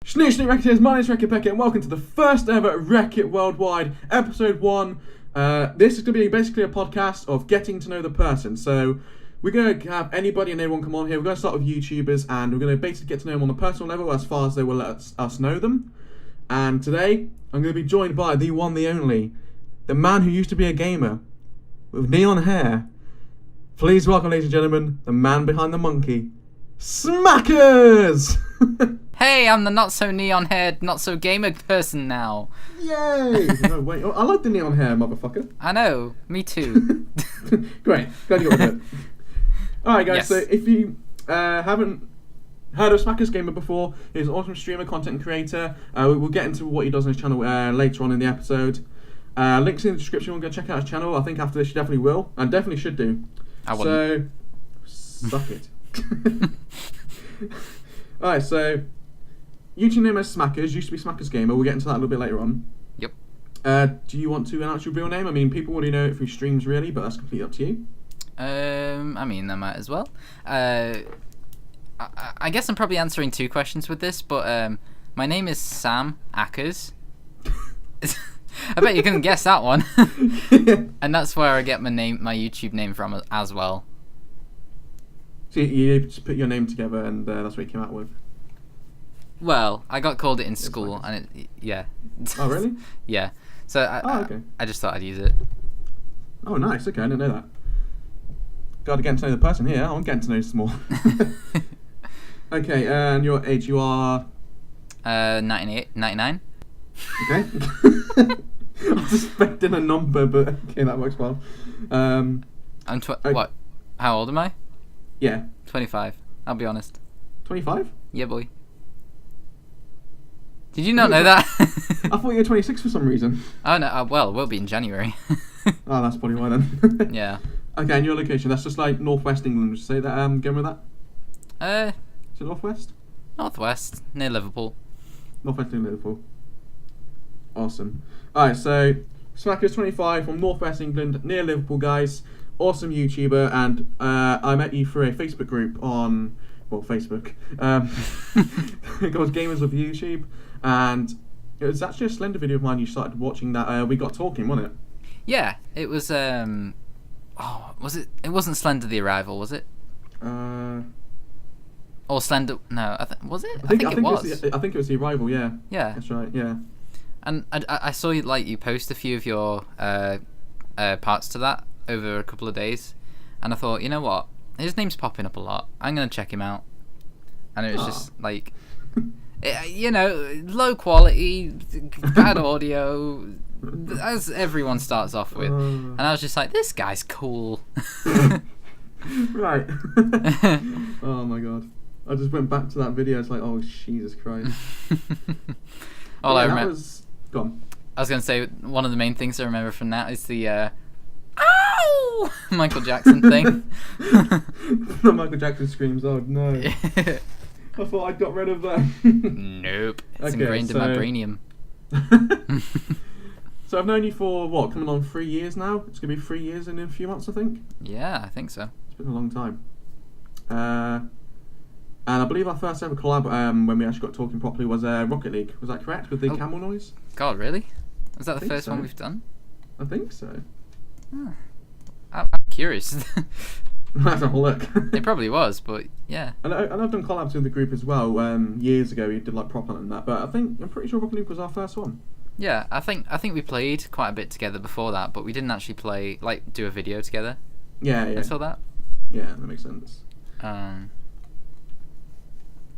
Snooze Racketeers, my name's WreckitBeckett and welcome to the first ever Wreck-It Worldwide, episode 1. This is going to be basically a podcast of getting to know the person. So we're going to have anybody and everyone come on here. We're going to start with YouTubers and we're going to basically get to know them on a personal level as far as they will let us know them. And today, I'm going to be joined by the one, the only, the man who used to be a gamer with neon hair. Please welcome, ladies and gentlemen, the man behind the monkey, Smacers! Hey, I'm the not-so-neon-haired, not-so-gamer person now. Yay! No, wait, I like the neon hair, motherfucker. I know, me too. Great, glad you got it. Alright guys, Yes. so if you haven't heard of Smacers Gamer before, he's an awesome streamer, content creator. We'll get into what he does on his channel later on in the episode. Links in the description, we'll go check out his channel. I think after this you definitely will, and definitely should do. I wouldn't. So, suck it. Alright, so YouTube name is Smacers, used to be Smacers Gamer. We'll get into that a little bit later on. Yep. Do you want to announce your real name? I mean, people already know it through streams, really, but that's completely up to you. I mean, I might as well. I guess I'm probably answering two questions with this, but my name is Sam Ackers. I bet you couldn't guess that one. And that's where I get my YouTube name from as well. So you just put your name together, and that's what you came out with. Well, I got called it in school, and yeah. Oh, really? Yeah. So okay. I just thought I'd use it. Oh, nice. Okay, I didn't know that. Got to get to know the person here. I'm getting to know some more. Okay, and your age? You are 99. Okay. I was expecting a number, but okay, that works well. I'm what? How old am I? Yeah. 25. I'll be honest. 25? Yeah, boy. Did you not know that? I thought you were 26 for some reason. Oh no. Well, it will be in January. Oh, that's probably why then. Yeah. Okay, and your location? That's just like northwest England. Would you say that? Going with that? Is it northwest? Northwest, near Liverpool. Northwest near Liverpool. Awesome. Alright, so Smacker's 25 from northwest England, near Liverpool, guys. Awesome YouTuber, and I met you through a Facebook group on, well, Facebook. It was Gamers with YouTube, and it was actually a Slender video of mine you started watching that we got talking, wasn't it? Yeah, it was. Was it? It wasn't Slender the Arrival, was it? Or Slender? No, was it? I think it was. I think it was The Arrival. Yeah. Yeah. That's right. Yeah. And I saw you post a few of your parts to that over a couple of days, and I thought, you know what, his name's popping up a lot. I'm gonna check him out, and it was just like, low quality, bad audio, as everyone starts off with, and I was just like, this guy's cool. Right. Oh my god. I just went back to that video. It's like, oh Jesus Christ. All I remember. Go on. I was gonna say one of the main things I remember from that is the "Ow!" Michael Jackson thing. The Michael Jackson screams. Oh no. I thought I got rid of that. Nope. It's ingrained in my brainium. So I've known you for what, coming on 3 years now? It's gonna be 3 years in a few months, I think. Yeah, I think so. It's been a long time. And I believe our first ever collab, when we actually got talking properly, was Rocket League. Was that correct, with the camel noise? God, really? Was that the first one we've done? I think so. Huh. I'm curious. Let's have a look. It probably was, but yeah. And I've done collabs with the group as well. Years ago, we did like prop hunt and that. But I'm pretty sure Rocket League was our first one. Yeah, I think we played quite a bit together before that, but we didn't actually do a video together. Yeah. I saw that. Yeah, that makes sense.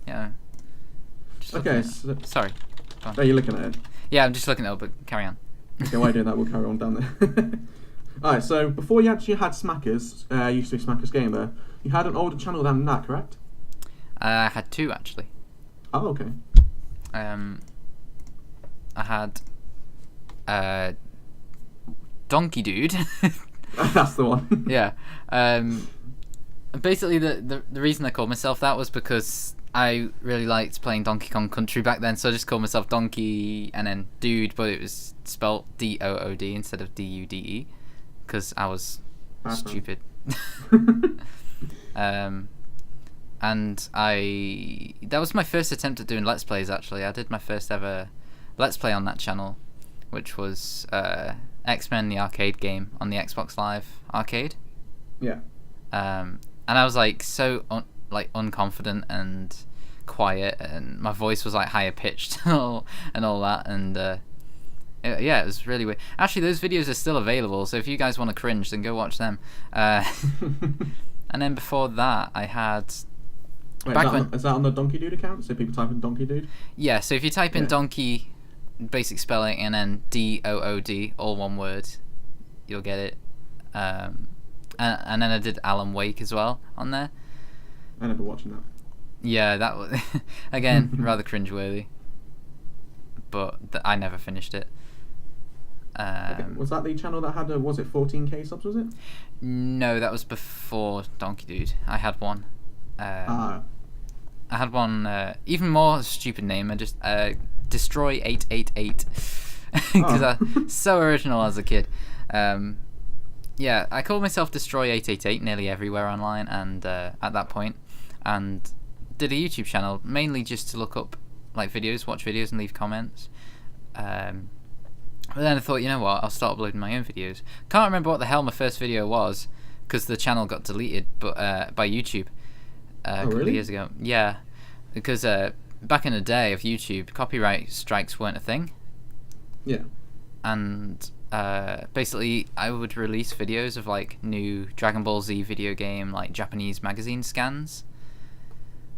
Yeah. Okay. Sorry. Oh, you're looking at it. Yeah, I'm just looking at it, but carry on. Okay, while you're doing that, we'll carry on down there. Alright, so before you actually had Smacers, used to be Smacers Gamer, you had an older channel than that, correct? I had two, actually. Oh, okay. I had Donkey Dude. That's the one. Yeah. Basically, the reason I called myself that was because I really liked playing Donkey Kong Country back then, so I just called myself Donkey and then Dude, but it was spelt Dood instead of Dude, because I was stupid. and that was my first attempt at doing Let's Plays. Actually, I did my first ever Let's Play on that channel, which was X-Men the arcade game on the Xbox Live arcade. Yeah. And I was like so unconfident and quiet, and my voice was like higher pitched and all that, and it was really weird. Actually, those videos are still available, so if you guys want to cringe, then go watch them. And then before that, I had. Wait, is that on the Donkey Dude account? So people type in Donkey Dude? Yeah, so if you type in Donkey, basic spelling, and then DOOD, all one word, you'll get it. And then I did Alan Wake as well on there. I remember watching that. Yeah, that was again rather cringeworthy, but I never finished it. Okay. Was that the channel that had was it 14k subs? Was it? No, that was before Donkey Dude. I had one. I had one even more stupid name. I just Destroy 888 because I'm so original as a kid. Yeah, I called myself Destroy 888 nearly everywhere online, and at that point, and did a YouTube channel mainly just to look up like videos, watch videos, and leave comments. But then I thought, you know what, I'll start uploading my own videos. Can't remember what the hell my first video was because the channel got deleted, but by YouTube a couple of years ago. Yeah, because back in the day of YouTube, copyright strikes weren't a thing. Yeah. And basically, I would release videos of like new Dragon Ball Z video game, like Japanese magazine scans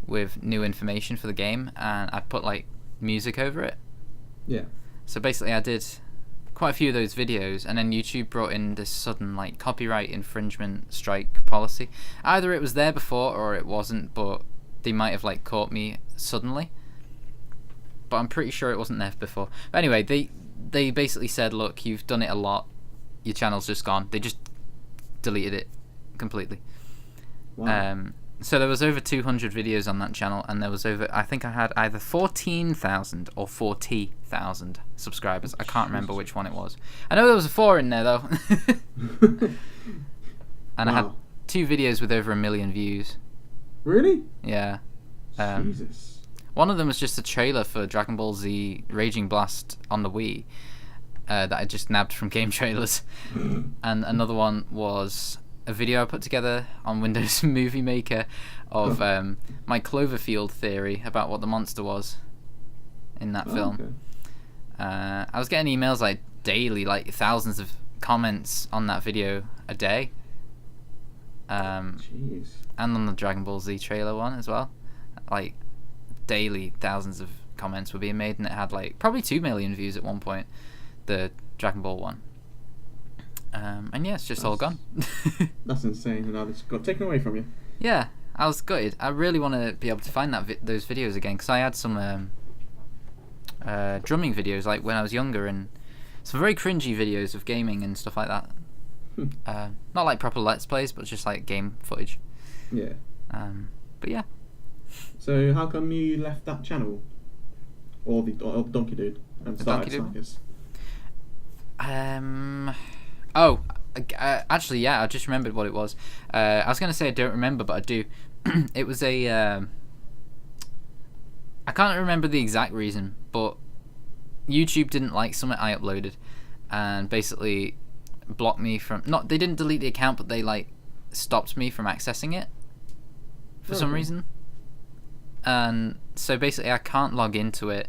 with new information for the game, and I put like music over it. Yeah. So basically, I did quite a few of those videos, and then YouTube brought in this sudden like copyright infringement strike policy. Either it was there before or it wasn't, but they might have like caught me suddenly. But I'm pretty sure it wasn't there before. But anyway, they basically said, look, you've done it a lot, your channel's just gone. They just deleted it completely. Wow. So there was over 200 videos on that channel, and there was I think I had either 14,000 or 40,000 subscribers. I can't remember which one it was. I know there was a 4 in there though. And I had 2 videos with over 1 million views. Really? Yeah. Jesus. One of them was just a trailer for Dragon Ball Z Raging Blast on the Wii that I just nabbed from game trailers. And another one was a video I put together on Windows Movie Maker of my Cloverfield theory about what the monster was in that film. Okay. I was getting emails like daily, like thousands of comments on that video a day. Jeez. And on the Dragon Ball Z trailer one as well. Like daily thousands of comments were being made, and it had like probably 2 million views at one point, the Dragon Ball one. And yeah, it's just all gone. That's insane, and now it's got taken away from you. Yeah, I was gutted. I really want to be able to find those videos again, because I had some drumming videos like when I was younger, and some very cringy videos of gaming and stuff like that. Not like proper Let's Plays, but just like game footage. Yeah. But yeah. So how come you left that channel, or the Donkey Dude, and started Smacers? Actually, yeah, I just remembered what it was. I was going to say I don't remember, but I do. It was I can't remember the exact reason, but YouTube didn't like something I uploaded, and basically blocked me from. They didn't delete the account, but they like stopped me from accessing it for some reason. And so basically, I can't log into it.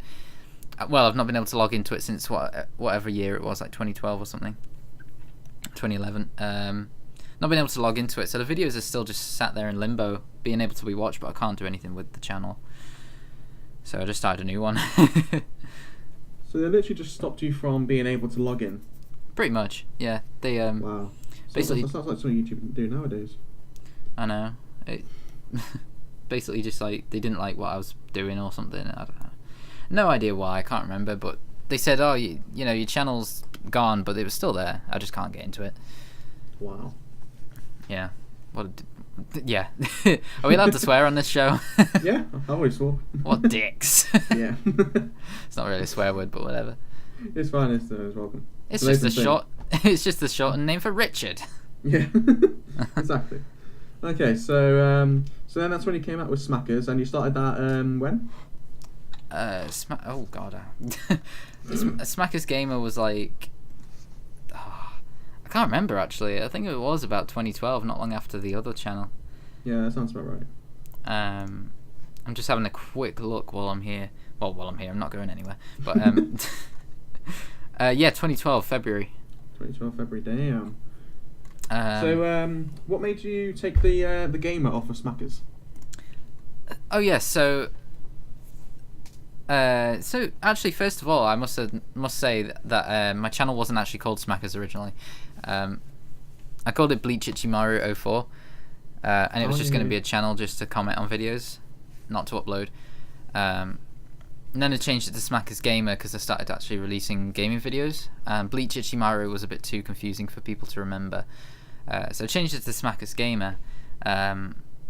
Well, I've not been able to log into it since whatever year it was, like 2012 or something. 2011. Not been able to log into it, so the videos are still just sat there in limbo, being able to be watched, but I can't do anything with the channel. So I just started a new one. So they literally just stopped you from being able to log in? Pretty much, yeah. They wow. Basically, that sounds like something YouTube do nowadays. I know. Basically, just like they didn't like what I was doing or something. I don't know. No idea why. I can't remember, but they said, "Oh, you know, your channel's gone," but it was still there. I just can't get into it. Wow. Yeah. Yeah. Are we allowed to swear on this show? Yeah, I always swore. What dicks. Yeah. It's not really a swear word, but whatever. It's fine. It's welcome. It's just a short. It's just a shortened name for Richard. Yeah. Exactly. Okay, so So then that's when you came out with Smacers, and you started that when? Oh god, Smacers Gamer was like, I can't remember actually. I think it was about 2012, not long after the other channel. Yeah, that sounds about right. I'm just having a quick look while I'm here. Well, while I'm here, I'm not going anywhere. But yeah, 2012 February. 2012 February, damn. So, what made you take the gamer off of Smacers? Oh yeah, so actually, first of all, I must say that my channel wasn't actually called Smacers originally. I called it Bleach Ichimaru 04, and it was just going to be a channel just to comment on videos, not to upload. And then I changed it to Smacers Gamer because I started actually releasing gaming videos. Bleach Ichimaru was a bit too confusing for people to remember, so I changed it to Smacers Gamer.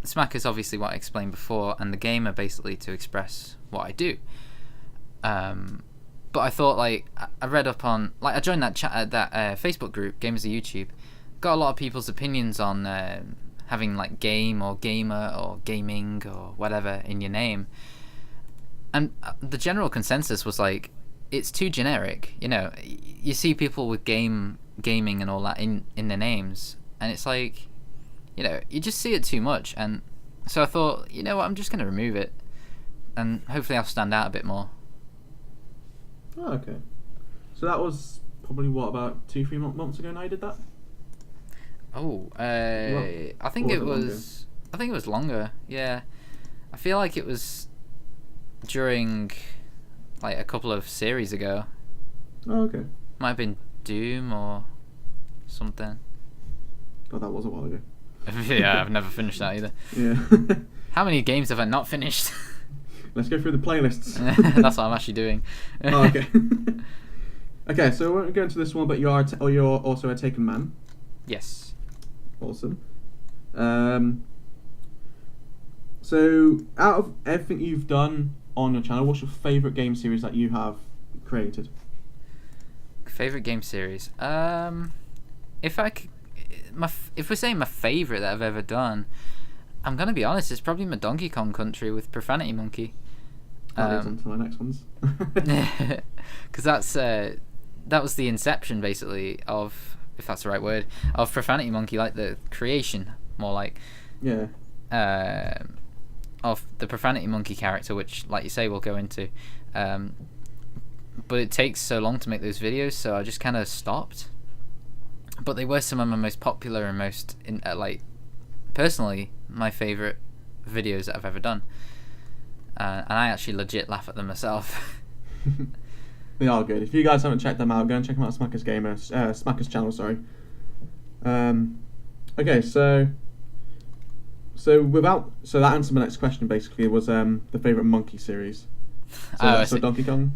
Smack is obviously what I explained before, and the gamer basically to express what I do. But I thought, like, I read up on, like, I joined that Facebook group, Gamers of YouTube. Got a lot of people's opinions on having like game or gamer or gaming or whatever in your name, and the general consensus was like, it's too generic. You know, you see people with gaming and all that in their names, and it's like, you know, you just see it too much. And so I thought, you know what, I'm just going to remove it, and hopefully I'll stand out a bit more. Oh, okay. So that was probably, what, about 2-3 months ago now you did that? Oh, I think it was longer. Yeah, I feel like it was during like a couple of series ago. Oh, okay. Might have been Doom or something. God, that was a while ago. Yeah, I've never finished that either. Yeah. How many games have I not finished? Let's go through the playlists. That's what I'm actually doing. Oh, okay. Okay, so we won't go into this one, but you're also a Taken man. Yes. Awesome. So, out of everything you've done on your channel, what's your favourite game series that you have created? Favourite game series? If we're saying my favourite that I've ever done, I'm gonna be honest, it's probably my Donkey Kong Country with Profanity Monkey. That leads on to my next ones. Because that was the inception, basically, of, if that's the right word, of Profanity Monkey, like the creation, more like. Yeah. Of the Profanity Monkey character, which, like you say, we'll go into. But it takes so long to make those videos, so I just kind of stopped. But they were some of my most popular and most, like, personally, my favourite videos that I've ever done. And I actually legit laugh at them myself. They are good. If you guys haven't checked them out, go and check them out. Smacers Gamer, Smacers channel. Sorry. Okay, so that answered my next question. Basically, was the favorite monkey series. So Donkey Kong.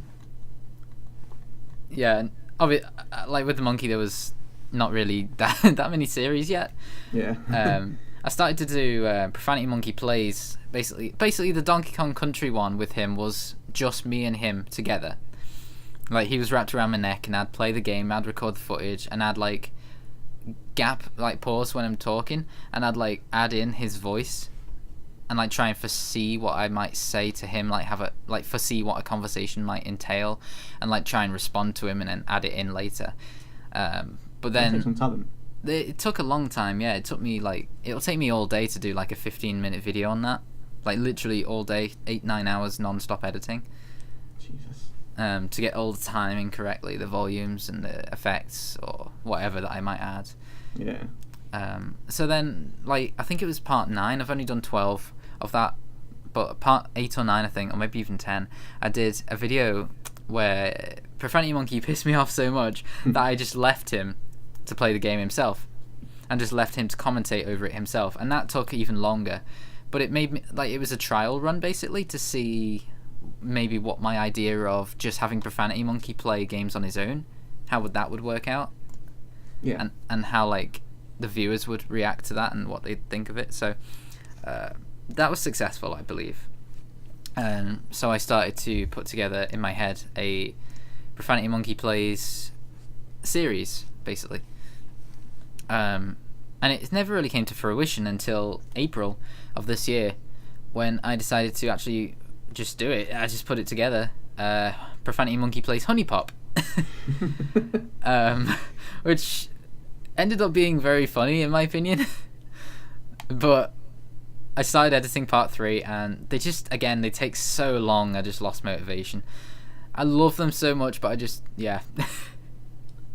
Yeah, like with the monkey, there was not really that many series yet. Yeah. I started to do Profanity Monkey Plays. Basically, the Donkey Kong Country one with him was just me and him together. Like, he was wrapped around my neck, and I'd play the game, I'd record the footage, and I'd like pause when I'm talking, and I'd like add in his voice, and like try and foresee what I might say to him, foresee what a conversation might entail, and like try and respond to him, and then add it in later. But then that takes some talent. It took a long time. Yeah, it'll take me all day to do like a 15-minute video on that, like literally all day, 8-9 hours non-stop editing. Jesus. To get all the timing correctly, the volumes and the effects or whatever that I might add. Yeah. So then, like, I think it was part 9. I've only done 12 of that, but part 8 or 9, I think, or maybe even 10, I did a video where Profanity Monkey pissed me off so much that I just left him to play the game himself, and just left him to commentate over it himself, and that took even longer. But it made me, like, it was a trial run basically to see maybe what my idea of just having Profanity Monkey play games on his own, how that would work out. Yeah. And how like the viewers would react to that and what they'd think of it. So that was successful, I believe. So I started to put together in my head a Profanity Monkey Plays series, basically. And And it never really came to fruition until April of this year, when I decided to actually just do it. I just put it together. Profanity Monkey plays Honey Pop. Which ended up being very funny in my opinion. But I started editing part 3 and they take so long. I just lost motivation. I love them so much, but yeah,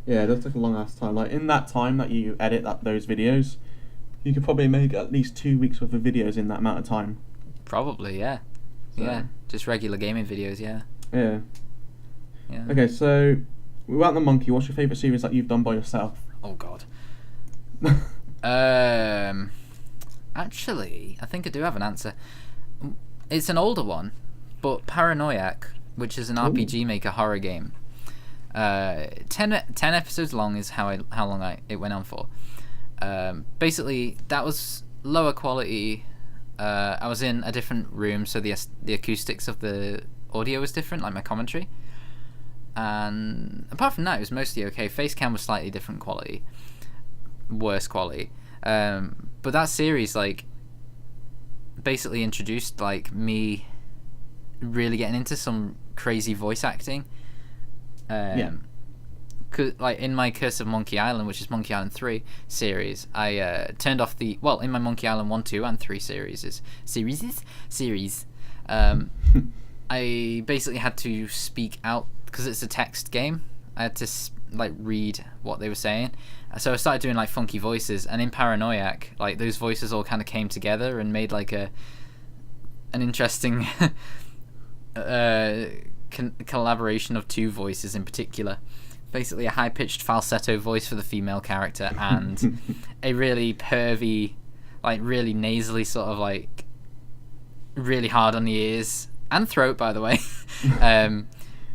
it does take a long ass time. Like in that time that you edit those videos, you could probably make at least 2 weeks worth of videos in that amount of time. Probably, yeah. So. Yeah, just regular gaming videos, yeah. Okay, so without the monkey, what's your favourite series that you've done by yourself? Oh god. Actually, I think I do have an answer. It's an older one, but Paranoiac, which is an RPG Maker horror game. 10 episodes long is how long it went on for. Basically, that was lower quality. I was in a different room, so the acoustics of the audio was different, like my commentary. And apart from that, it was mostly okay. Facecam was slightly different quality, worse quality. But that series, like, basically introduced like me really getting into some crazy voice acting. Like in my Curse of Monkey Island, which is Monkey Island 3 series, I turned off in my Monkey Island 1, 2, and 3 series. I basically had to speak out because it's a text game. I had to like read what they were saying, so I started doing like funky voices. And in Paranoiac, like those voices all kind of came together and made like an interesting collaboration of two voices in particular. Basically a high-pitched falsetto voice for the female character and a really pervy, like really nasally sort of like really hard on the ears and throat, by the way,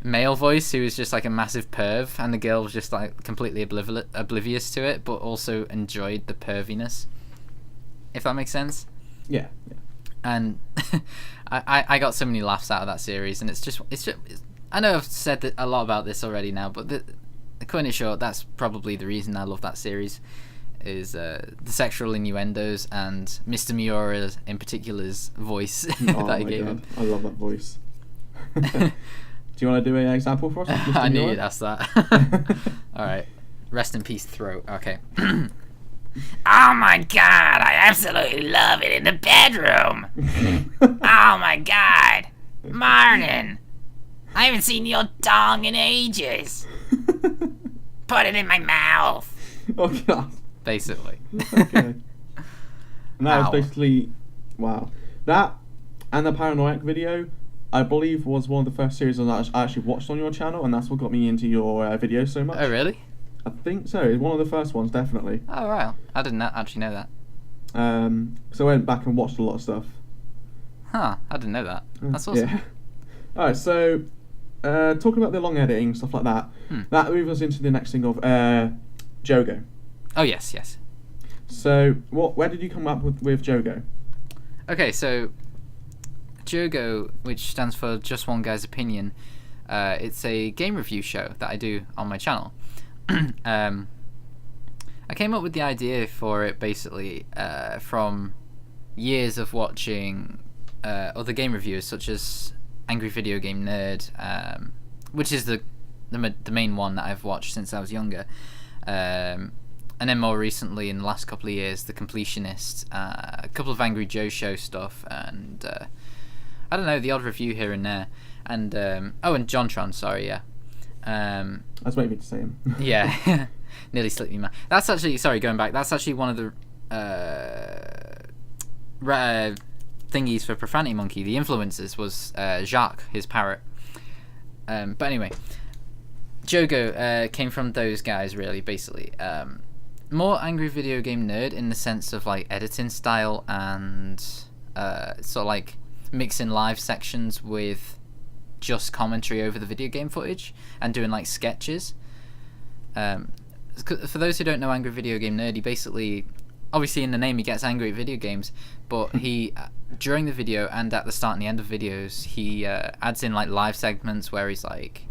male voice who was just like a massive perv, and the girl was just like completely oblivious to it, but also enjoyed the perviness, if that makes sense. Yeah. And I got so many laughs out of that series, and it's just I know I've said a lot about this already now, but cutting it short, that's probably the reason I love that series, is the sexual innuendos and Mr. Miura in particular's voice that I gave him. I love that voice. Do you want to do an example for us? I knew you'd ask that. Alright. Rest in peace, throat. Okay. Oh my god, I absolutely love it in the bedroom. Oh my god. Martin, I haven't seen your dong in ages. Put it in my mouth. Oh god. Basically. Okay. And that was basically, wow. That and the Paranoiac video, I believe, was one of the first series that I actually watched on your channel, and that's what got me into your videos so much. Oh really? I think so. It's one of the first ones, definitely. Oh right. I didn't actually know that. So I went back and watched a lot of stuff. Huh. I didn't know that. That's awesome. Yeah. Alright, so talking about the long editing, stuff like that, that moves us into the next thing of Jogo. Oh yes. So where did you come up with Jogo? Okay, so Jogo, which stands for Just One Guy's Opinion, it's a game review show that I do on my channel. I came up with the idea for it basically from years of watching other game reviewers such as Angry Video Game Nerd, which is the main one that I've watched since I was younger, and then more recently in the last couple of years The Completionist, a couple of Angry Joe Show stuff, and I don't know, the odd review here and there, and and Jontron, sorry, yeah. I was waiting for you to say him. Yeah. Nearly slipped me, man. That's actually, sorry, going back, that's actually one of the thingies for Profanity Monkey. The influences was Jacques, his parrot. But anyway, Jogo came from those guys, really, basically. More Angry Video Game Nerd in the sense of like editing style and sort of like mixing live sections with just commentary over the video game footage and doing like sketches. For those who don't know Angry Video Game Nerd, he basically, obviously in the name he gets angry at video games, but he during the video and at the start and the end of videos he adds in like live segments where he's like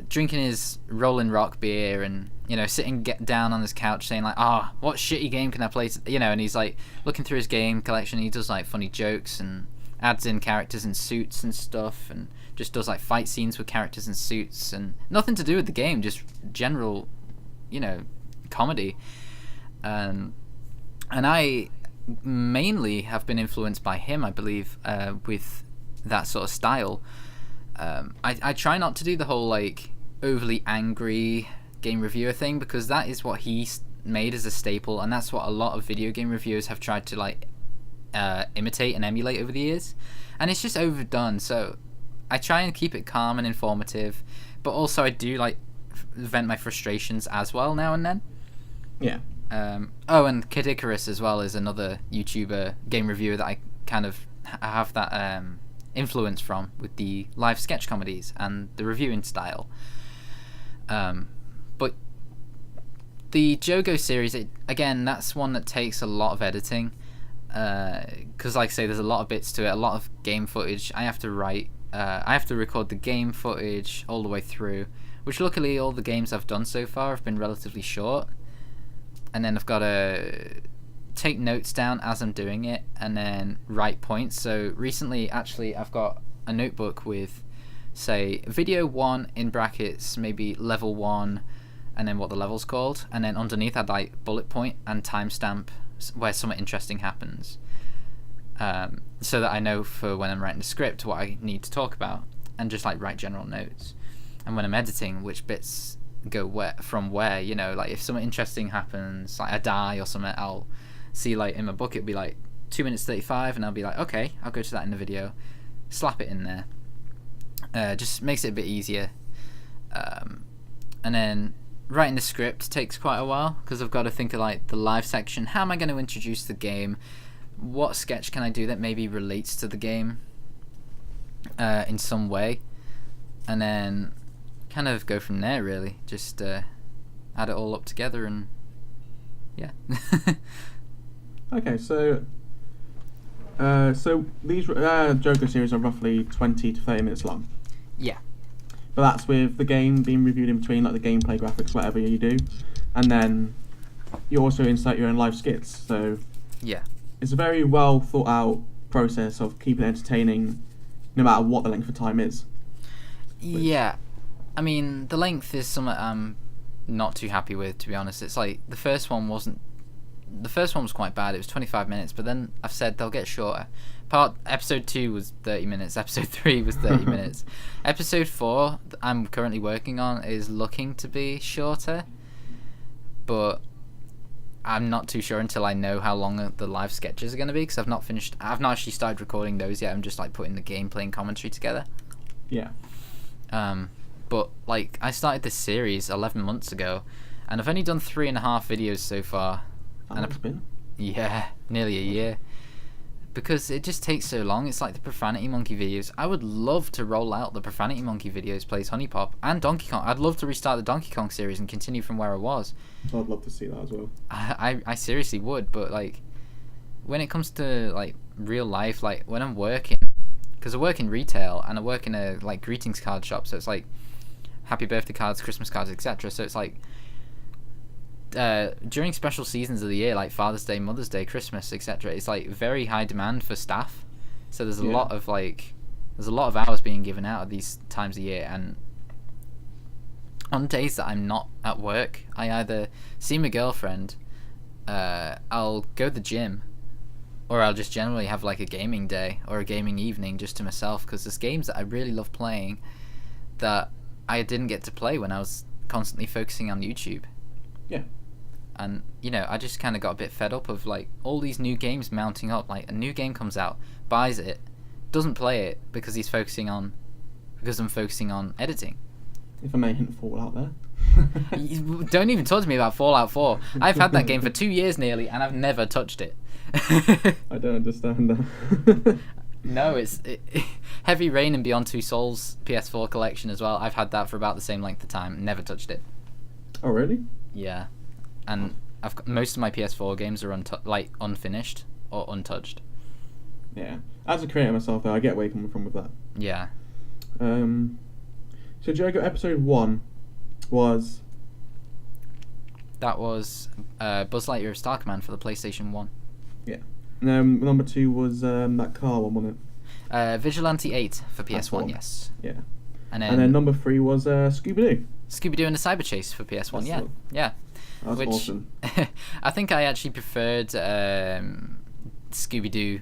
drinking his Rolling Rock beer and sitting down on his couch saying like, "Ah, what shitty game can I play?" And he's like looking through his game collection. He does like funny jokes and adds in characters in suits and stuff, and just does like fight scenes with characters in suits and nothing to do with the game, just general, comedy. And I mainly have been influenced by him, I believe, with that sort of style. I try not to do the whole like overly angry game reviewer thing, because that is what he made as a staple, and that's what a lot of video game reviewers have tried to like imitate and emulate over the years, and it's just overdone. So I try and keep it calm and informative, but also I do like vent my frustrations as well now and then. Yeah. And Kid Icarus as well is another YouTuber game reviewer that I kind of have that influence from, with the live sketch comedies and the reviewing style. But the Jogo series, again, that's one that takes a lot of editing, because like I say, there's a lot of bits to it, a lot of game footage. I have to record the game footage all the way through, which luckily all the games I've done so far have been relatively short, and then I've got to take notes down as I'm doing it and then write points. So recently, actually, I've got a notebook with, say, video 1 in brackets, maybe level 1, and then what the level's called, and then underneath I'd like bullet point and timestamp where something interesting happens, so that I know for when I'm writing the script what I need to talk about, and just like write general notes. And when I'm editing, which bits go where from where, like if something interesting happens, like I die or something, I'll see like in my book it'll be like 2 minutes 35, and I'll be like, okay, I'll go to that in the video, slap it in there. Just makes it a bit easier. And then writing the script takes quite a while, because I've got to think of like the live section. How am I going to introduce the game? What sketch can I do that maybe relates to the game in some way? And then kind of go from there, really. Just add it all up together, and yeah. Okay, so these Joker series are roughly 20 to 30 minutes long. Yeah. But that's with the game being reviewed in between, like the gameplay, graphics, whatever you do, and then you also insert your own live skits. So yeah, it's a very well thought out process of keeping it entertaining, no matter what the length of time is. Yeah, I mean the length is something I'm not too happy with, to be honest. It's like the first one was quite bad. It was 25 minutes, but then I've said they'll get shorter. Episode 2 was 30 minutes. Episode 3 was 30 minutes. Episode 4 that I'm currently working on is looking to be shorter, but I'm not too sure until I know how long the live sketches are going to be, because I've not actually started recording those yet. I'm just like putting the gameplay and commentary together. Yeah. But like I started this series 11 months ago, and I've only done 3.5 videos so far. How long's it been? Yeah, nearly a year. Because it just takes so long. It's like the Profanity Monkey videos. I would love to roll out the Profanity Monkey videos, plays Honey Pop, and Donkey Kong. I'd love to restart the Donkey Kong series and continue from where I was. I'd love to see that as well. I seriously would, but like when it comes to like real life, like when I'm working, because I work in retail and I work in a like greetings card shop, so it's like happy birthday cards, Christmas cards, etc. So it's like during special seasons of the year, like Father's Day, Mother's Day, Christmas, etc., it's like very high demand for staff. So there's a lot of hours being given out at these times of year, and on days that I'm not at work, I either see my girlfriend, I'll go to the gym, or I'll just generally have like a gaming day or a gaming evening just to myself, because there's games that I really love playing that I didn't get to play when I was constantly focusing on YouTube. Yeah. And I just kind of got a bit fed up of like all these new games mounting up. Like a new game comes out, buys it, doesn't play it because I'm focusing on editing. If I may hint Fallout there. Don't even talk to me about Fallout 4. I've had that game for 2 years nearly, and I've never touched it. I don't understand that. No, it's Heavy Rain and Beyond Two Souls PS4 collection as well. I've had that for about the same length of time. Never touched it. Oh really? Yeah, and I've got, most of my PS4 games are unfinished or untouched. Yeah, as a creator myself, though, I get where you're coming from with that. Yeah. So Jogo episode 1 was That was Buzz Lightyear of Star Command for the PlayStation 1. Yeah. Number 2 was that car one, wasn't it? Vigilante 8 for That's the PS1, one. yes. Yeah. And And then number 3 was Scooby-Doo. Scooby-Doo and the Cyber Chase for PS1, That's the yeah. one. Yeah. That was awesome. I think I actually preferred Scooby-Doo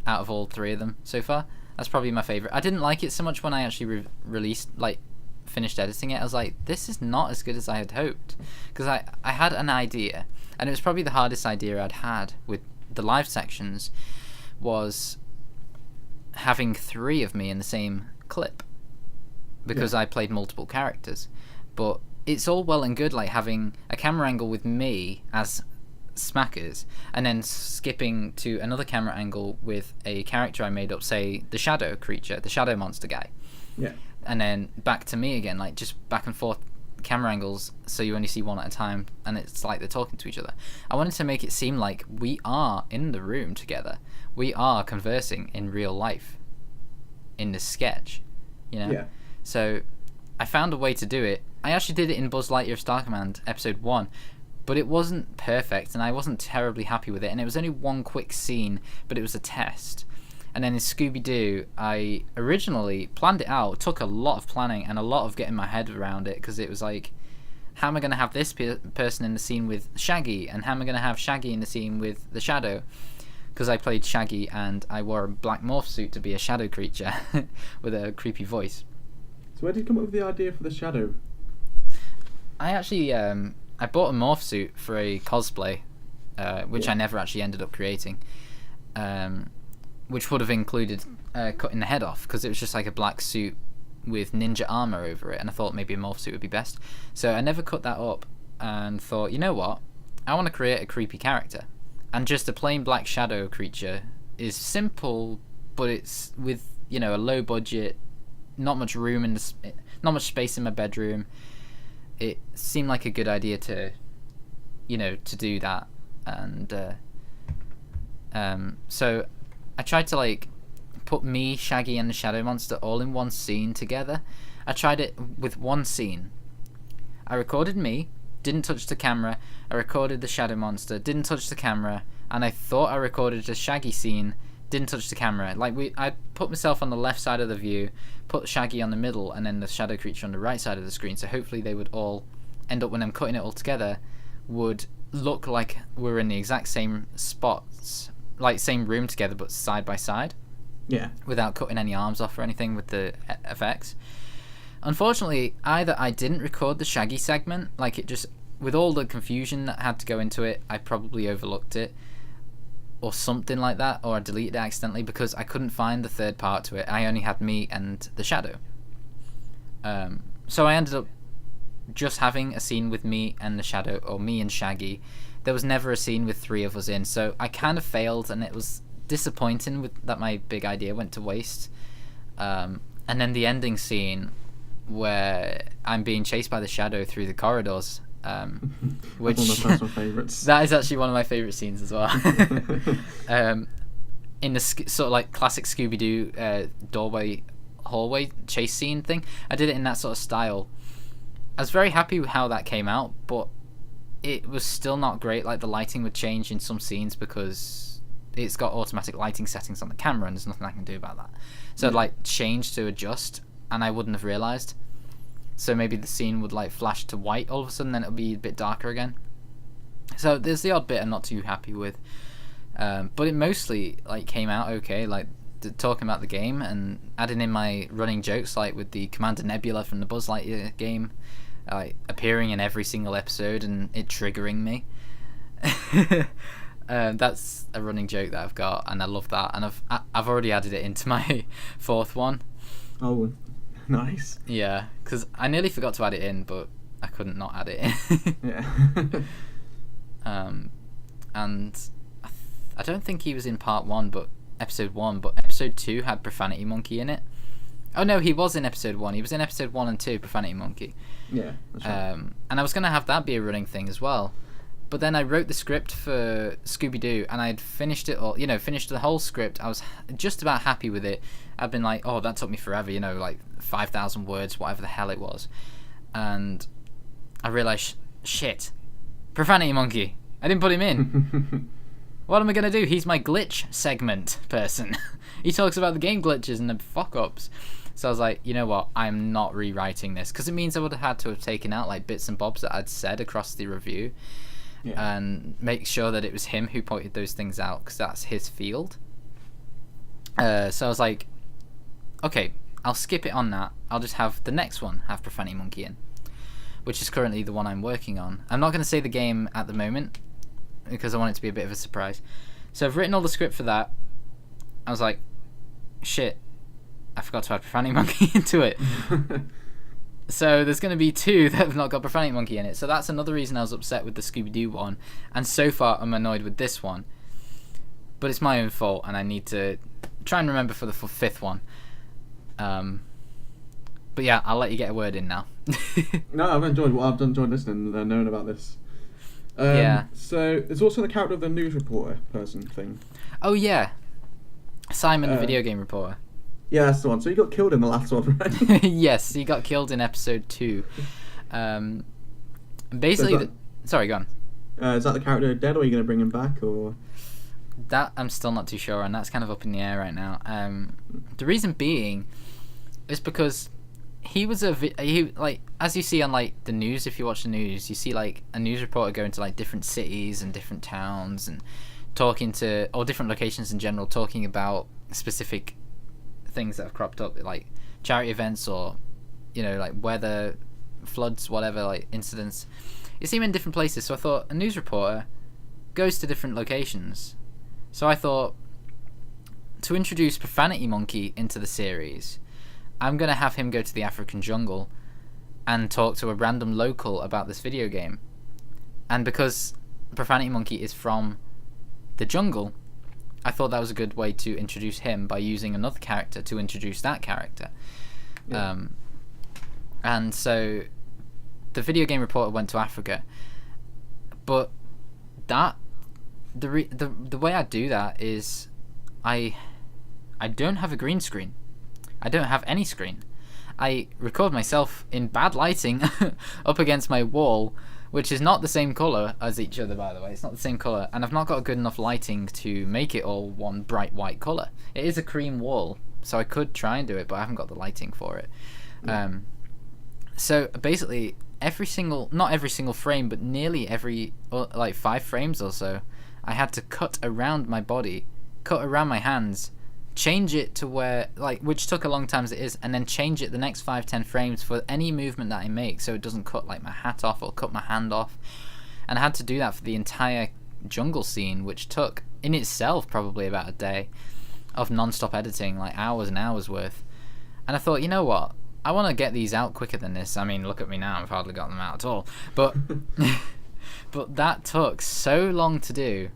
out of all 3 of them so far. That's probably my favourite. I didn't like it so much when I actually finished editing it. I was like, this is not as good as I had hoped. Because I had an idea, and it was probably the hardest idea I'd had with the live sections, was having 3 of me in the same clip. Because I played multiple characters. But it's all well and good, like having a camera angle with me as Smacers, and then skipping to another camera angle with a character I made up, say the shadow creature, the shadow monster guy. Yeah. And then back to me again, like just back and forth camera angles, so you only see one at a time, and it's like they're talking to each other. I wanted to make it seem like we are in the room together. We are conversing in real life in this sketch, you know? Yeah. So I found a way to do it. I actually did it in Buzz Lightyear Star Command episode 1, but it wasn't perfect, and I wasn't terribly happy with it, and it was only one quick scene, but it was a test. And then in Scooby-Doo, I originally planned it out. It took a lot of planning and a lot of getting my head around it, because it was like, how am I going to have this person in the scene with Shaggy, and how am I going to have Shaggy in the scene with the Shadow? Because I played Shaggy, and I wore a black morph suit to be a shadow creature with a creepy voice. So where did you come up with the idea for the shadow? I actually I bought a morph suit for a cosplay, which I never actually ended up creating, which would have included cutting the head off, because it was just like a black suit with ninja armor over it, and I thought maybe a morph suit would be best. So I never cut that up, and thought, you know what, I want to create a creepy character, and just a plain black shadow creature is simple, but it's with, you know, a low budget, not much room in not much space in my bedroom. It seemed like a good idea to, you know, to do that, and so I tried to like put me, Shaggy, and the Shadow Monster all in one scene together. I tried it with one scene. I recorded me, didn't touch the camera. I recorded the Shadow Monster, didn't touch the camera, and I thought I recorded a Shaggy scene, didn't touch the camera. Like I put myself on the left side of the view, put Shaggy on the middle, and then the shadow creature on the right side of the screen. So hopefully they would all end up, when I'm cutting it all together, would look like we're in the exact same spots, like same room together, but side by side. Yeah. Without cutting any arms off or anything with the effects. Unfortunately, either I didn't record the Shaggy segment, like it just, with all the confusion that had to go into it, I probably overlooked it, or something like that, or I deleted it accidentally, because I couldn't find the third part to it. I only had me and the shadow. So I ended up just having a scene with me and the shadow, or me and Shaggy. There was never a scene with 3 of us in, so I kind of failed, and it was disappointing that my big idea went to waste. And then the ending scene where I'm being chased by the shadow through the corridors, which That's one of my personal favourites. That is actually one of my favourite scenes as well. In the sort of like classic Scooby-Doo doorway hallway chase scene thing, I did it in that sort of style. I was very happy with how that came out, but it was still not great. Like the lighting would change in some scenes because it's got automatic lighting settings on the camera, and there's nothing I can do about that. So I'd like change to adjust, and I wouldn't have realised. So maybe the scene would like flash to white all of a sudden, then it'll be a bit darker again. So there's the odd bit I'm not too happy with, but it mostly like came out okay. Like talking about the game and adding in my running jokes, like with the Commander Nebula from the Buzz Lightyear game, appearing in every single episode and it triggering me. That's a running joke that I've got, and I love that. And I've already added it into my 4th one. Oh, nice. Yeah, because I nearly forgot to add it in, but I couldn't not add it in. Yeah. And I don't think he was in part 1, but episode 1. But episode 2 had Profanity Monkey in it. Oh no, he was in episode 1. He was in episode 1 and 2, Profanity Monkey. Yeah. That's right. And I was gonna have that be a running thing as well. But then I wrote the script for Scooby-Doo, and I'd finished it all, finished the whole script. I was just about happy with it. I'd been like, oh, that took me forever, like 5,000 words, whatever the hell it was. And I realised, shit, Profanity Monkey. I didn't put him in. What am I going to do? He's my glitch segment person. He talks about the game glitches and the fuck-ups. So I was like, you know what? I'm not rewriting this. Because it means I would have had to have taken out like bits and bobs that I'd said across the review. Yeah. And make sure that it was him who pointed those things out. Because that's his field. So I was like, okay, I'll skip it on that. I'll just have the next one have Profanity Monkey in. Which is currently the one I'm working on. I'm not going to say the game at the moment. Because I want it to be a bit of a surprise. So I've written all the script for that. I was like, shit, I forgot to add Profanity Monkey into it. So there's going to be 2 that have not got Profanity Monkey in it. So that's another reason I was upset with the Scooby-Doo one. And so far I'm annoyed with this one. But it's my own fault and I need to try and remember for the 5th one. But yeah, I'll let you get a word in now. No, I've enjoyed listening and knowing about this. Yeah. So there's also the character of the news reporter person thing. Oh yeah, Simon, the video game reporter. Yeah, that's the one. So he got killed in the last one, right? Yes, he got killed in episode 2. Basically, sorry, go on. Is that the character dead, or are you going to bring him back, or? That I'm still not too sure, and that's kind of up in the air right now. The reason being is because he was like, as you see on like the news, if you watch the news, you see like a news reporter going to like different cities and different towns and talking to, or different locations in general, talking about specific things that have cropped up, like charity events or, you know, like weather, floods, whatever, like incidents. You see him in different places. So I thought a news reporter goes to different locations. So I thought, to introduce Profanity Monkey into the series, I'm going to have him go to the African jungle and talk to a random local about this video game. And because Profanity Monkey is from the jungle, I thought that was a good way to introduce him by using another character to introduce that character. Yeah. And so the video game reporter went to Africa. But that the way I do that is I don't have a green screen. I don't have any screen. I record myself in bad lighting up against my wall, which is not the same colour as each other, by the way. It's not the same colour, and I've not got good enough lighting to make it all one bright white colour. It is a cream wall, so I could try and do it, but I haven't got the lighting for it. Yeah. So basically, not every single frame, but nearly every, like 5 frames or so, I had to cut around my body, cut around my hands, change it to where, like, which took a long time as it is, and then change it the next 5-10 frames for any movement that I make, so it doesn't cut like my hat off or cut my hand off. And I had to do that for the entire jungle scene, which took in itself probably about a day of non-stop editing, like hours and hours worth. And I thought, you know what, I want to get these out quicker than this. I mean, look at me now, I've hardly got them out at all, but but that took so long to do.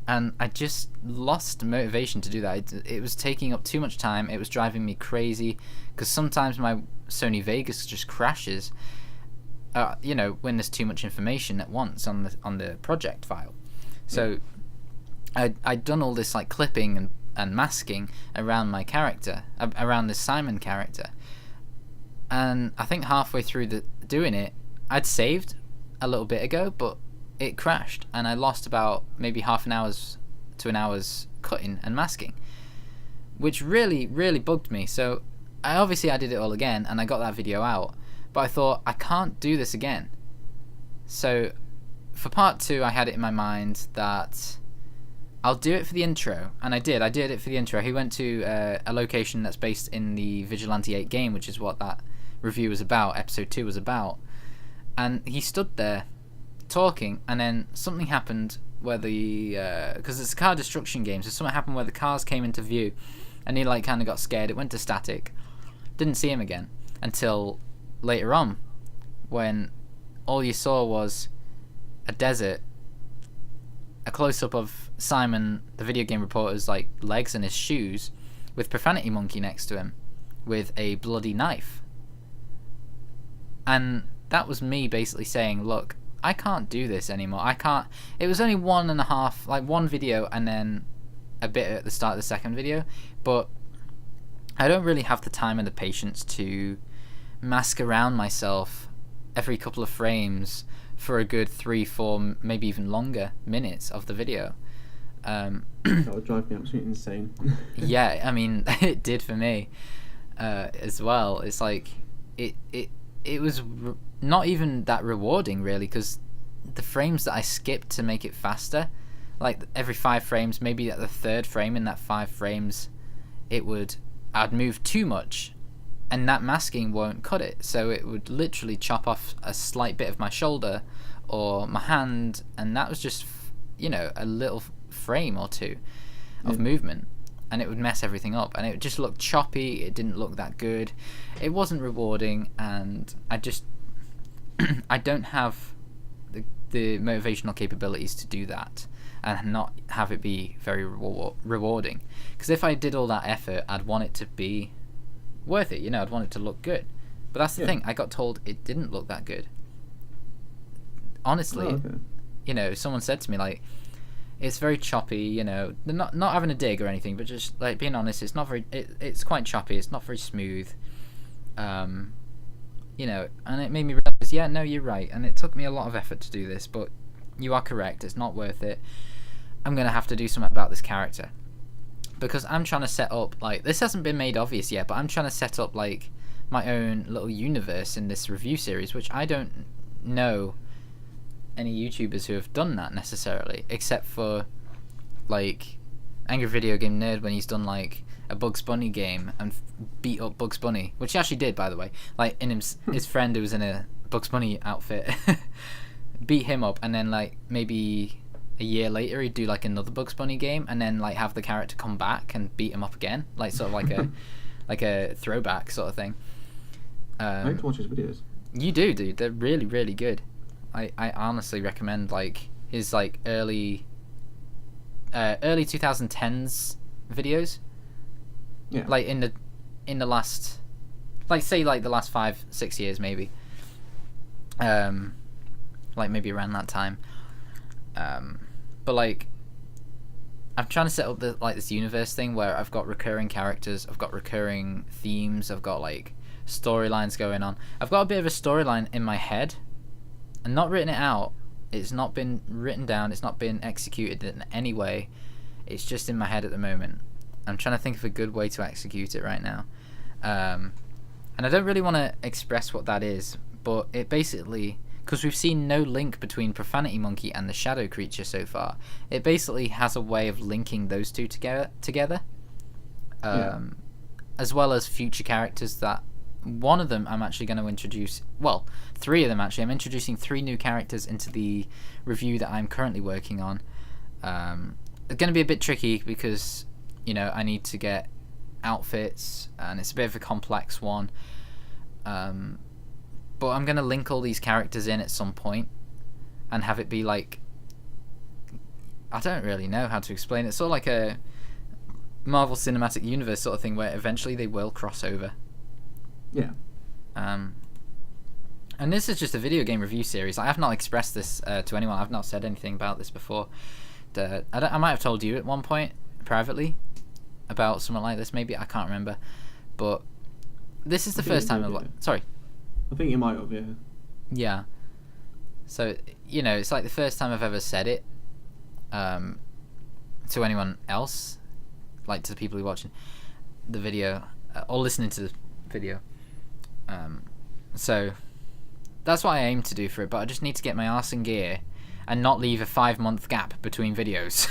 And I just lost motivation to do that. It was taking up too much time. It was driving me crazy because sometimes my Sony Vegas just crashes. You know, when there's too much information at once on the project file. So I'd done all this like clipping and masking around my character, around this Simon character. And I think halfway through doing it, I'd saved a little bit ago, but it crashed and I lost about maybe half an hour's to an hour's cutting and masking, which really, really bugged me. So I did it all again and I got that video out, but I thought I can't do this again. So for part 2, I had it in my mind that I'll do it for the intro, and I did it for the intro. He went to a location that's based in the Vigilante 8 game, which is what that review was about, episode 2 was about, and he stood there talking, and then something happened where because it's a car destruction game, so something happened where the cars came into view and he like kind of got scared. It went to static, didn't see him again until later on when all you saw was a desert, a close-up of Simon the video game reporter's like legs and his shoes with Profanity Monkey next to him with a bloody knife. And that was me basically saying, look, I can't do this anymore. I can't. It was only 1.5, like one video and then a bit at the start of the second video, but I don't really have the time and the patience to mask around myself every couple of frames for a good 3, 4, maybe even longer minutes of the video. That would drive me absolutely insane. Yeah, I mean, it did for me as well. It's like it was not even that rewarding really, because the frames that I skipped to make it faster, like every 5 frames, maybe at the 3rd frame in that 5 frames, I'd move too much, and that masking won't cut it, so it would literally chop off a slight bit of my shoulder or my hand, and that was just, a little frame or 2 of movement, and it would mess everything up, and it just looked choppy. It didn't look that good. It wasn't rewarding, and I don't have the motivational capabilities to do that and not have it be very rewarding, because if I did all that effort, I'd want it to be worth it. I'd want it to look good, but that's the thing. I got told it didn't look that good, honestly. Someone said to me, like, it's very choppy, not having a dig or anything, but just like being honest, it's not very it's quite choppy, it's not very smooth, and it made me realize, yeah, no, you're right, and it took me a lot of effort to do this, but you are correct, it's not worth it. I'm gonna have to do something about this character, because I'm trying to set up, like, this hasn't been made obvious yet, but I'm trying to set up like my own little universe in this review series, which I don't know any YouTubers who have done that necessarily, except for like Angry Video Game Nerd, when he's done like a Bugs Bunny game and beat up Bugs Bunny, which he actually did, by the way, like in his friend who was in a Bugs Bunny outfit beat him up, and then like maybe a year later he'd do like another Bugs Bunny game, and then like have the character come back and beat him up again, like sort of like a like a throwback sort of thing. I like to watch his videos. You do, dude. They're really, really good. I honestly recommend like his like early 2010s videos. Yeah. Like in the last, like, say like the last 5-6 years maybe. Like maybe around that time. But like, I'm trying to set up this universe thing where I've got recurring characters, I've got recurring themes, I've got like storylines going on. I've got a bit of a storyline in my head, and not written it out. It's not been written down. It's not been executed in any way. It's just in my head at the moment. I'm trying to think of a good way to execute it right now. And I don't really want to express what that is, but it basically, because we've seen no link between Profanity Monkey and the Shadow Creature so far, it basically has a way of linking those two together. As well as future characters that, one of them I'm actually going to introduce, well, 3 of them actually. I'm introducing 3 new characters into the review that I'm currently working on. It's going to be a bit tricky because, I need to get outfits, and it's a bit of a complex one. But I'm going to link all these characters in at some point and have it be like, I don't really know how to explain it. It's sort of like a Marvel Cinematic Universe sort of thing where eventually they will cross over. Yeah. And this is just a video game review series. I have not expressed this to anyone. I've not said anything about this before. I might have told you at one point privately about something like this. Maybe, I can't remember. But this is the first time. Sorry. I think you might have. Yeah. Yeah. So it's like the first time I've ever said it to anyone else, like to the people who are watching the video or listening to the video. So that's what I aim to do for it, but I just need to get my arse in gear and not leave a 5-month gap between videos.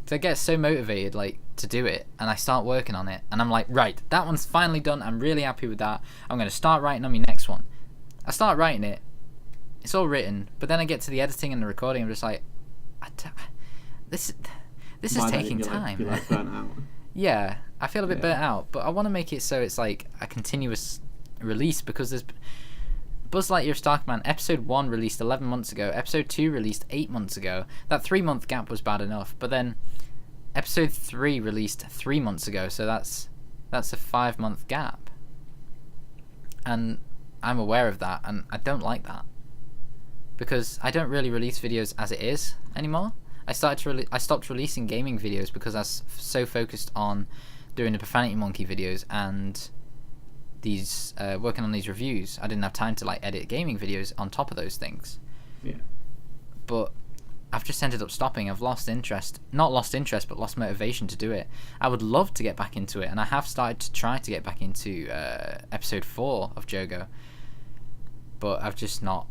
So I get so motivated like to do it, and I start working on it, and I'm like, right, that one's finally done, I'm really happy with that, I'm going to start writing on my next one. I start writing it, it's all written, but then I get to the editing and the recording, I'm just like, this is taking time. Feel like burnt out. Yeah, I feel a bit burnt out, but I want to make it so it's like a continuous release, because there's Buzz Lightyear Starkman episode 1 released 11 months ago, episode 2 released 8 months ago. That 3-month gap was bad enough, but then episode 3 released 3 months ago, so that's a 5-month gap. And I'm aware of that, and I don't like that, because I don't really release videos as it is anymore. I stopped releasing gaming videos because I was so focused on doing the Profanity Monkey videos and these working on these reviews, I didn't have time to like edit gaming videos on top of those things. Yeah. But I've just ended up stopping. I've lost interest. Not lost interest, but lost motivation to do it. I would love to get back into it, and I have started to try to get back into episode 4 of Jogo. But I've just not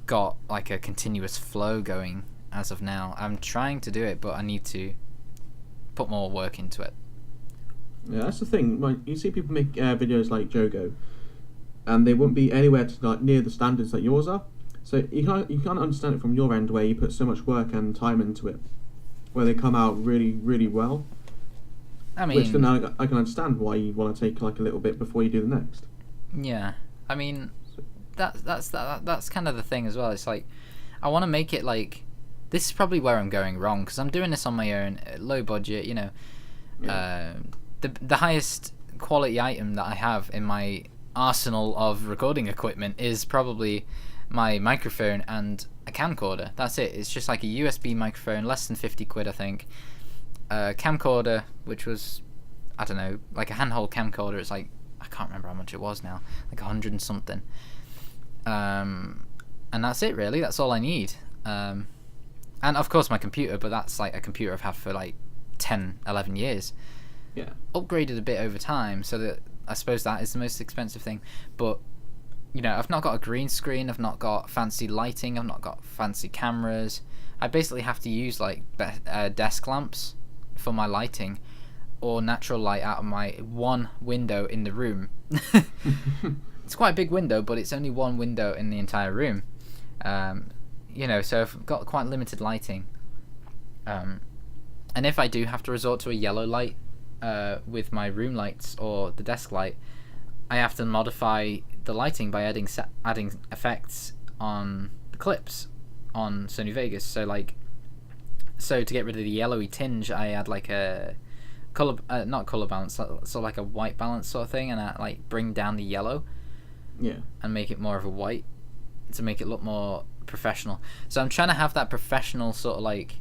got like a continuous flow going as of now. I'm trying to do it, but I need to put more work into it. Yeah, that's the thing. Like, you see people make videos like Jogo, and they won't be anywhere to like near the standards that yours are. So you can't understand it from your end where you put so much work and time into it, where they come out really, really well. I mean, which then I can understand why you want to take like a little bit before you do the next. Yeah, I mean, that's kind of the thing as well. It's like I want to make it like this is probably where I'm going wrong because I'm doing this on my own, low budget. You know, Yeah. The highest quality item that I have in my arsenal of recording equipment is probably my microphone and a camcorder. That's it. It's just like a USB microphone, less than 50 quid, I think. Camcorder, which was, I don't know, like a handheld camcorder. It's like, I can't remember how much it was now, like 100 and something. And that's it, really. That's all I need. And of course my computer, but that's like a computer I've had for like 10, 11 years. Yeah. Upgraded a bit over time, so that I suppose that is the most expensive thing. But you know, I've not got a green screen, I've not got fancy lighting, I've not got fancy cameras. I basically have to use like desk lamps for my lighting, or natural light out of my one window in the room. It's quite a big window, but it's only one window in the entire room. You know, so I've got quite limited lighting. And if I do have to resort to a yellow light with my room lights or the desk light, I have to modify the lighting by adding effects on the clips on Sony Vegas. So to get rid of the yellowy tinge, I add like a color, not color balance, so like a white balance sort of thing, and I like bring down the yellow, Yeah. and make it more of a white to make it look more professional. So I'm trying to have that professional sort of like.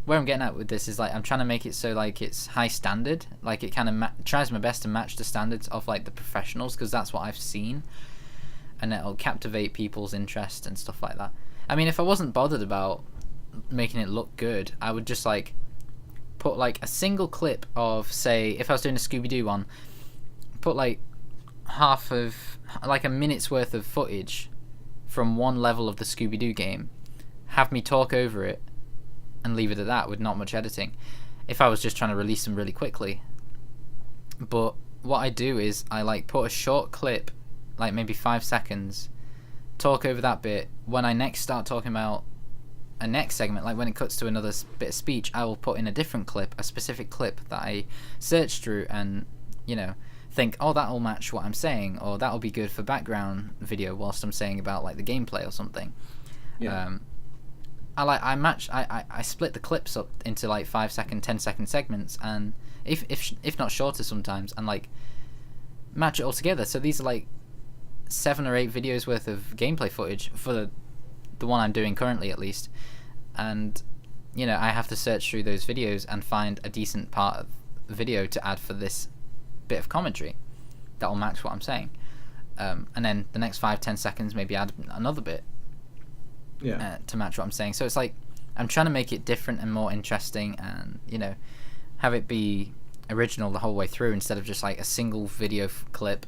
Where I'm getting at with this is like I'm trying to make it so like it's high standard, like it kind of tries my best to match the standards of like the professionals, because that's what I've seen, and it'll captivate people's interest and stuff like that. I mean, if I wasn't bothered about making it look good, I would just like put like a single clip of, say, if I was doing a Scooby-Doo one, put like half of like a minute's worth of footage from one level of the Scooby-Doo game, have me talk over it, and leave it at that with not much editing, if I was just trying to release them really quickly. But what I do is I like put a short clip, like maybe 5 seconds, talk over that bit. When I next start talking about a next segment, like when it cuts to another bit of speech, I will put in a different clip, a specific clip that I search through and, you know, think, oh, that'll match what I'm saying, or that'll be good for background video whilst I'm saying about like the gameplay or something. Yeah. I split the clips up into like 5 second, 10-second segments, and if not shorter sometimes, and like match it all together. So these are like 7 or 8 videos worth of gameplay footage for the one I'm doing currently, at least. And you know, I have to search through those videos and find a decent part of the video to add for this bit of commentary that will match what I'm saying. And then the next 5-10 seconds maybe add another bit. Yeah. To match what I'm saying. So it's like I'm trying to make it different and more interesting, and you know, have it be original the whole way through, instead of just like a single video clip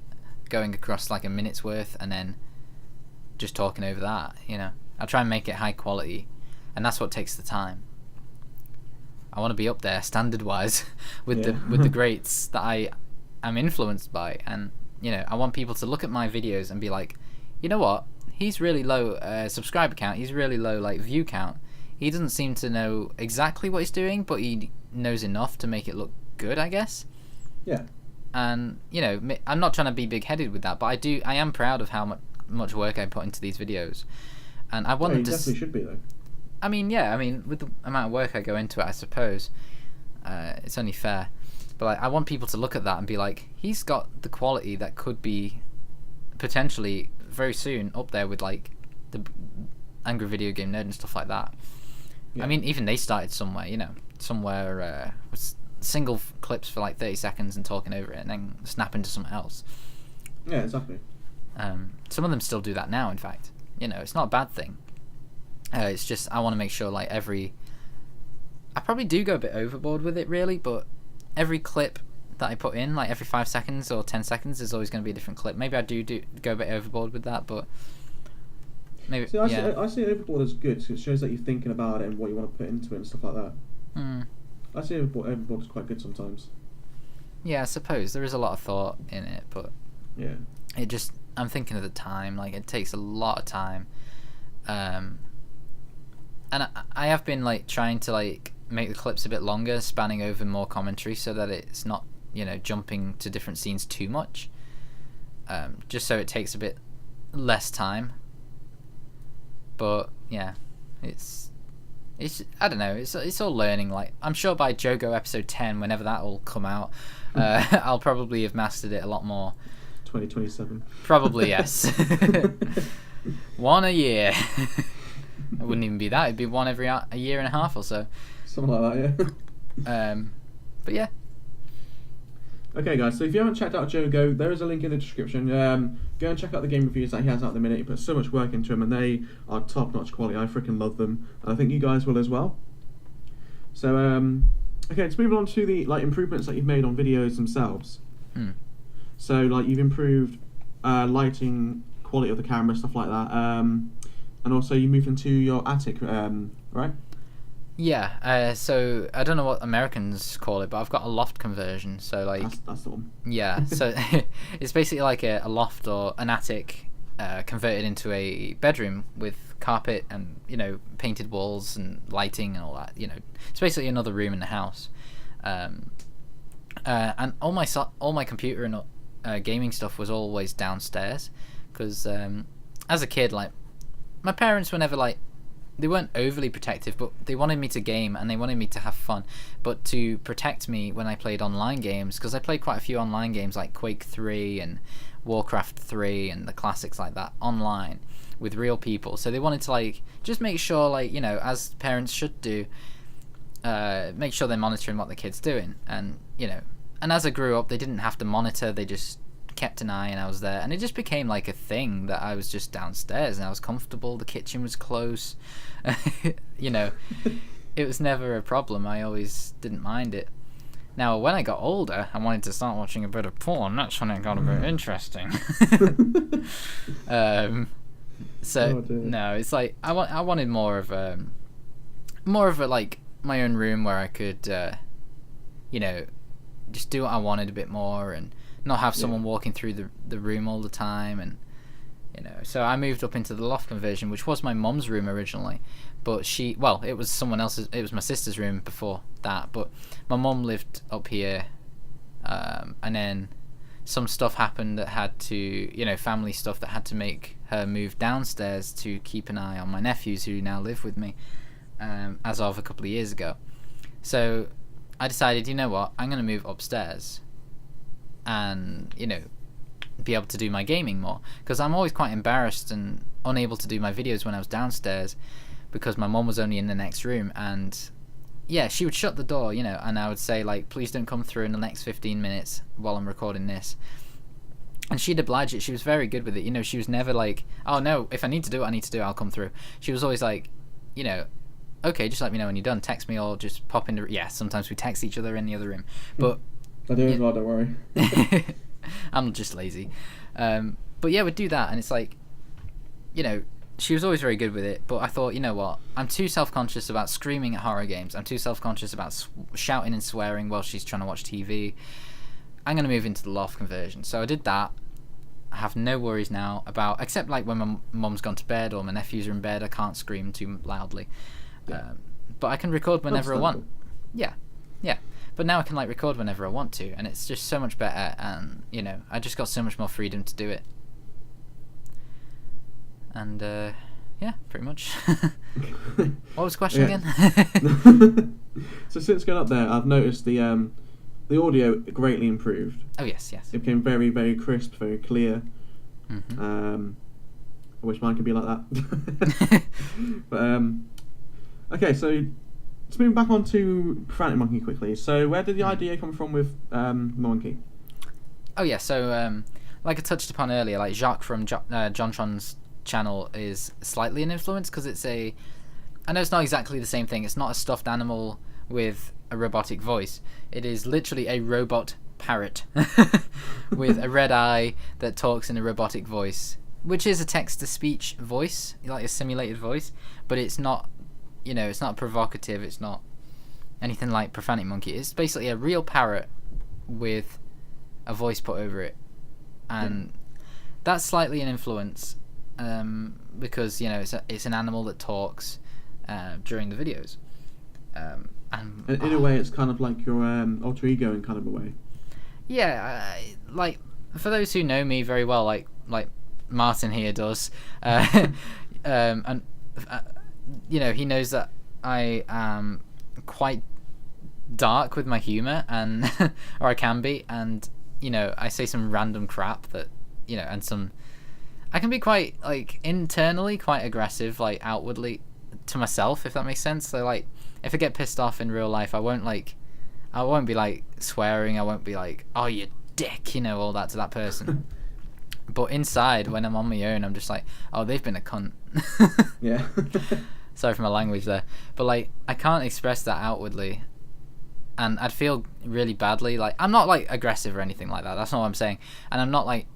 going across like a minute's worth and then just talking over that. You know, I try and make it high quality, and that's what takes the time. I want to be up there standard wise with the greats that I am influenced by, and you know, I want people to look at my videos and be like, you know what, he's really low subscriber count, he's really low like view count, he doesn't seem to know exactly what he's doing, but he knows enough to make it look good, I guess. Yeah. And you know, I'm not trying to be big-headed with that, but I am proud of how much work I put into these videos, and I want them to definitely should be though. I mean, yeah, I mean, with the amount of work I go into it, I suppose it's only fair. But like, I want people to look at that and be like, he's got the quality that could be potentially very soon up there with like the Angry Video Game Nerd and stuff like that. Yeah. I mean, even they started somewhere, you know, somewhere single clips for like 30 seconds and talking over it and then snapping to something else. Yeah, exactly. Some of them still do that now, in fact. It's not a bad thing. It's just I want to make sure like I probably do go a bit overboard with it, really, but every clip that I put in, like every 5 seconds or 10 seconds, is always going to be a different clip. Maybe I do go a bit overboard with that, but maybe. See, I see overboard as good because it shows that you're thinking about it and what you want to put into it and stuff like that. I see overboard is quite good sometimes. Yeah, I suppose there is a lot of thought in it, but yeah, I'm thinking of the time. Like, it takes a lot of time, and I have been like trying to like make the clips a bit longer, spanning over more commentary, so that it's not jumping to different scenes too much. Just so it takes a bit less time. But yeah, it's I don't know. It's all learning. Like, I'm sure by Jogo episode 10, whenever that will come out, I'll probably have mastered it a lot more. 2027. Probably, yes. One a year. It wouldn't even be that. It'd be one every a year and a half or so. Something like that, yeah. But yeah. Okay, guys. So if you haven't checked out Jogo, there is a link in the description. Go and check out the game reviews that he has out at the minute. He puts so much work into them, and they are top-notch quality. I freaking love them, and I think you guys will as well. So, okay, let's move on to the improvements that you've made on videos themselves. So, you've improved lighting, quality of the camera, stuff like that, and also you moved into your attic, right? Yeah. So I don't know what Americans call it, but I've got a loft conversion. So that's the one. Yeah. So it's basically like a loft or an attic converted into a bedroom with carpet and painted walls and lighting and all that. It's basically another room in the house. And all my computer and gaming stuff was always downstairs, because as a kid, like, my parents were never they weren't overly protective, but they wanted me to game and they wanted me to have fun, but to protect me when I played online games, because I played quite a few online games like Quake 3 and Warcraft 3 and the classics like that online with real people. So they wanted to just make sure, as parents should do, make sure they're monitoring what the kid's doing. And and as I grew up, they didn't have to monitor, they just kept an eye, and I was there, and it just became like a thing that I was just downstairs and I was comfortable. The kitchen was close. It was never a problem. I always didn't mind it. Now when I got older, I wanted to start watching a bit of porn. That's when it got a bit interesting. No, it's like I wanted more of a my own room where I could just do what I wanted a bit more and not have someone walking through the room all the time. And so I moved up into the loft conversion, which was my mum's room originally, but it was someone else's. It was my sister's room before that, but my mum lived up here, and then some stuff happened that had to, family stuff that had to make her move downstairs to keep an eye on my nephews who now live with me, as of a couple of years ago. So I decided, I'm going to move upstairs and be able to do my gaming more, because I'm always quite embarrassed and unable to do my videos when I was downstairs, because my mum was only in the next room, and she would shut the door, and I would say, please don't come through in the next 15 minutes while I'm recording this, and she'd oblige it. She was very good with it. She was never like, oh no, if I need to do what I need to do, I'll come through. She was always like, okay, just let me know when you're done, text me, or just pop in sometimes we text each other in the other room, but I do as well, don't worry. I'm just lazy. But we'd do that, and it's she was always very good with it, but I thought, what, I'm too self-conscious about screaming at horror games, I'm too self-conscious about shouting and swearing while she's trying to watch TV. I'm going to move into the loft conversion. So I did that. I have no worries now about, except when my mum's gone to bed or my nephews are in bed, I can't scream too loudly. But I can record whenever I want. Yeah. But now I can record whenever I want to, and it's just so much better, and I just got so much more freedom to do it. And pretty much. What was the question again? So since going up there, I've noticed the audio greatly improved. Oh yes. It became very, very crisp, very clear. Mm-hmm. I wish mine could be like that. But okay, so let's move back on to Profanity Monkey quickly. So where did the idea come from with Monkey? Oh yeah, so like I touched upon earlier, like Jacques from JonTron's channel is slightly an influence because it's I know it's not exactly the same thing. It's not a stuffed animal with a robotic voice. It is literally a robot parrot with a red eye that talks in a robotic voice, which is a text-to-speech voice, like a simulated voice, but it's not, it's not provocative. It's not anything like Profanity Monkey. It's basically a real parrot with a voice put over it, and that's slightly an influence because it's an animal that talks during the videos. And in a way, it's kind of like your alter ego in kind of a way. Yeah, like for those who know me very well, like Martin here does, and he knows that I am quite dark with my humor, and or I can be, and I say some random crap that and I can be quite like internally quite aggressive, like outwardly to myself, if that makes sense. So like if I get pissed off in real life, I won't be like swearing. I won't be like, "Oh, you dick," all that to that person. But inside, when I'm on my own, I'm just like, "Oh, they've been a cunt." Yeah. Sorry for my language there, but like I can't express that outwardly, and I'd feel really badly. Like I'm not like aggressive or anything like that. That's not what I'm saying, and I'm not like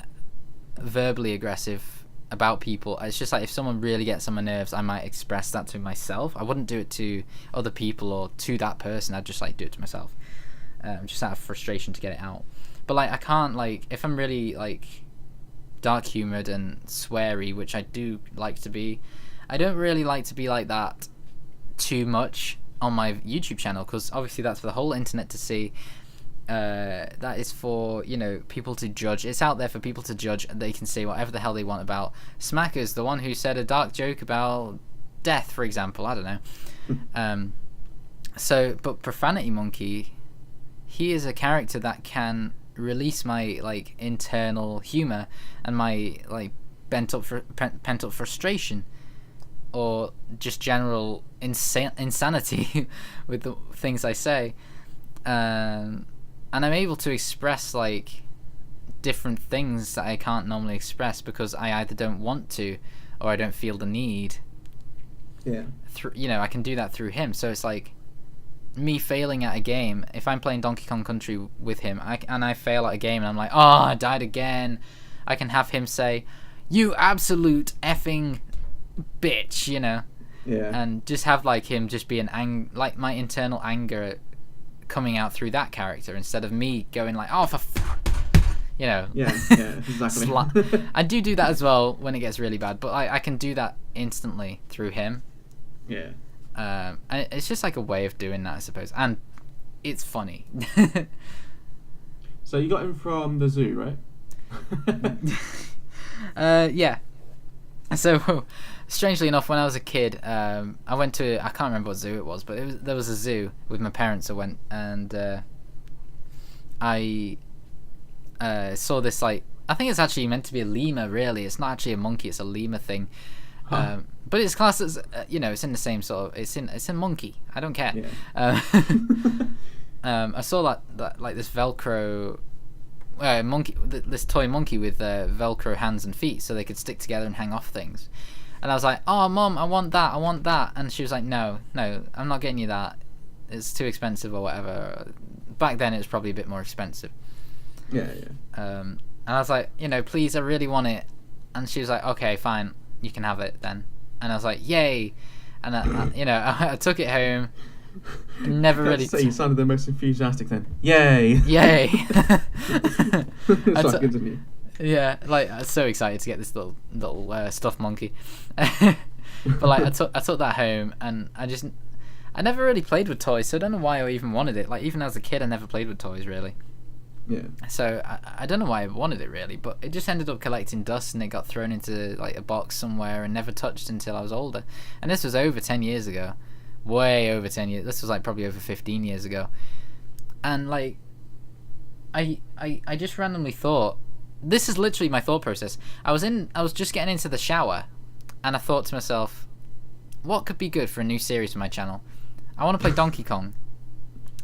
verbally aggressive about people. It's just like if someone really gets on my nerves, I might express that to myself. I wouldn't do it to other people or to that person. I'd just like do it to myself, just out of frustration to get it out. But like I can't, like if I'm really like dark humored and sweary, which I do like to be, I don't really like to be like that too much on my YouTube channel, because obviously that's for the whole internet to see. That is for people to judge. It's out there for people to judge. They can say whatever the hell they want about Smacers, the one who said a dark joke about death, for example. I don't know. But Profanity Monkey, he is a character that can release my like internal humor and my like pent up frustration, or just general insanity with the things I say. And I'm able to express like different things that I can't normally express because I either don't want to or I don't feel the need. Yeah. I can do that through him. So it's like me failing at a game. If I'm playing Donkey Kong Country with him, and I fail at a game and I'm like, "Oh, I died again," I can have him say, "You absolute effing bitch," Yeah. and just have like him just be like my internal anger coming out through that character instead of me going like, "Oh, Yeah, exactly. I do that as well when it gets really bad, but I can do that instantly through him. Yeah. And it's just like a way of doing that, I suppose, and it's funny. So you got him from the zoo, right? Yeah. So, strangely enough, when I was a kid, I went to, I can't remember what zoo it was, but there was a zoo with my parents. I went, and I saw this, like, I think it's actually meant to be a lemur, really. It's not actually a monkey, it's a lemur thing. Huh. But it's classed as, it's in the same sort of, it's a monkey. I don't care. Yeah. I saw that like this Velcro monkey, this toy monkey with Velcro hands and feet, so they could stick together and hang off things. And I was like, "Oh, Mom, I want that." And she was like, No, I'm not getting you that. It's too expensive or whatever. Back then, it was probably a bit more expensive. Yeah. And I was like, "Please, I really want it." And she was like, "Okay, fine, you can have it then." And I was like, "Yay!" And I took it home. Never really. You sounded the most enthusiastic then. Yay! Yay! Sorry, continue. Yeah, like I was so excited to get this little stuffed monkey. But like I took that home, and I never really played with toys, so I don't know why I even wanted it. Like even as a kid, I never played with toys really. Yeah. So I don't know why I wanted it really, but it just ended up collecting dust, and it got thrown into like a box somewhere and never touched until I was older. And this was over 10 years ago. Way over 10 years. This was like probably over 15 years ago. And like I just randomly thought, this is literally my thought process. I was just getting into the shower, and I thought to myself, what could be good for a new series for my channel? I want to play Donkey Kong,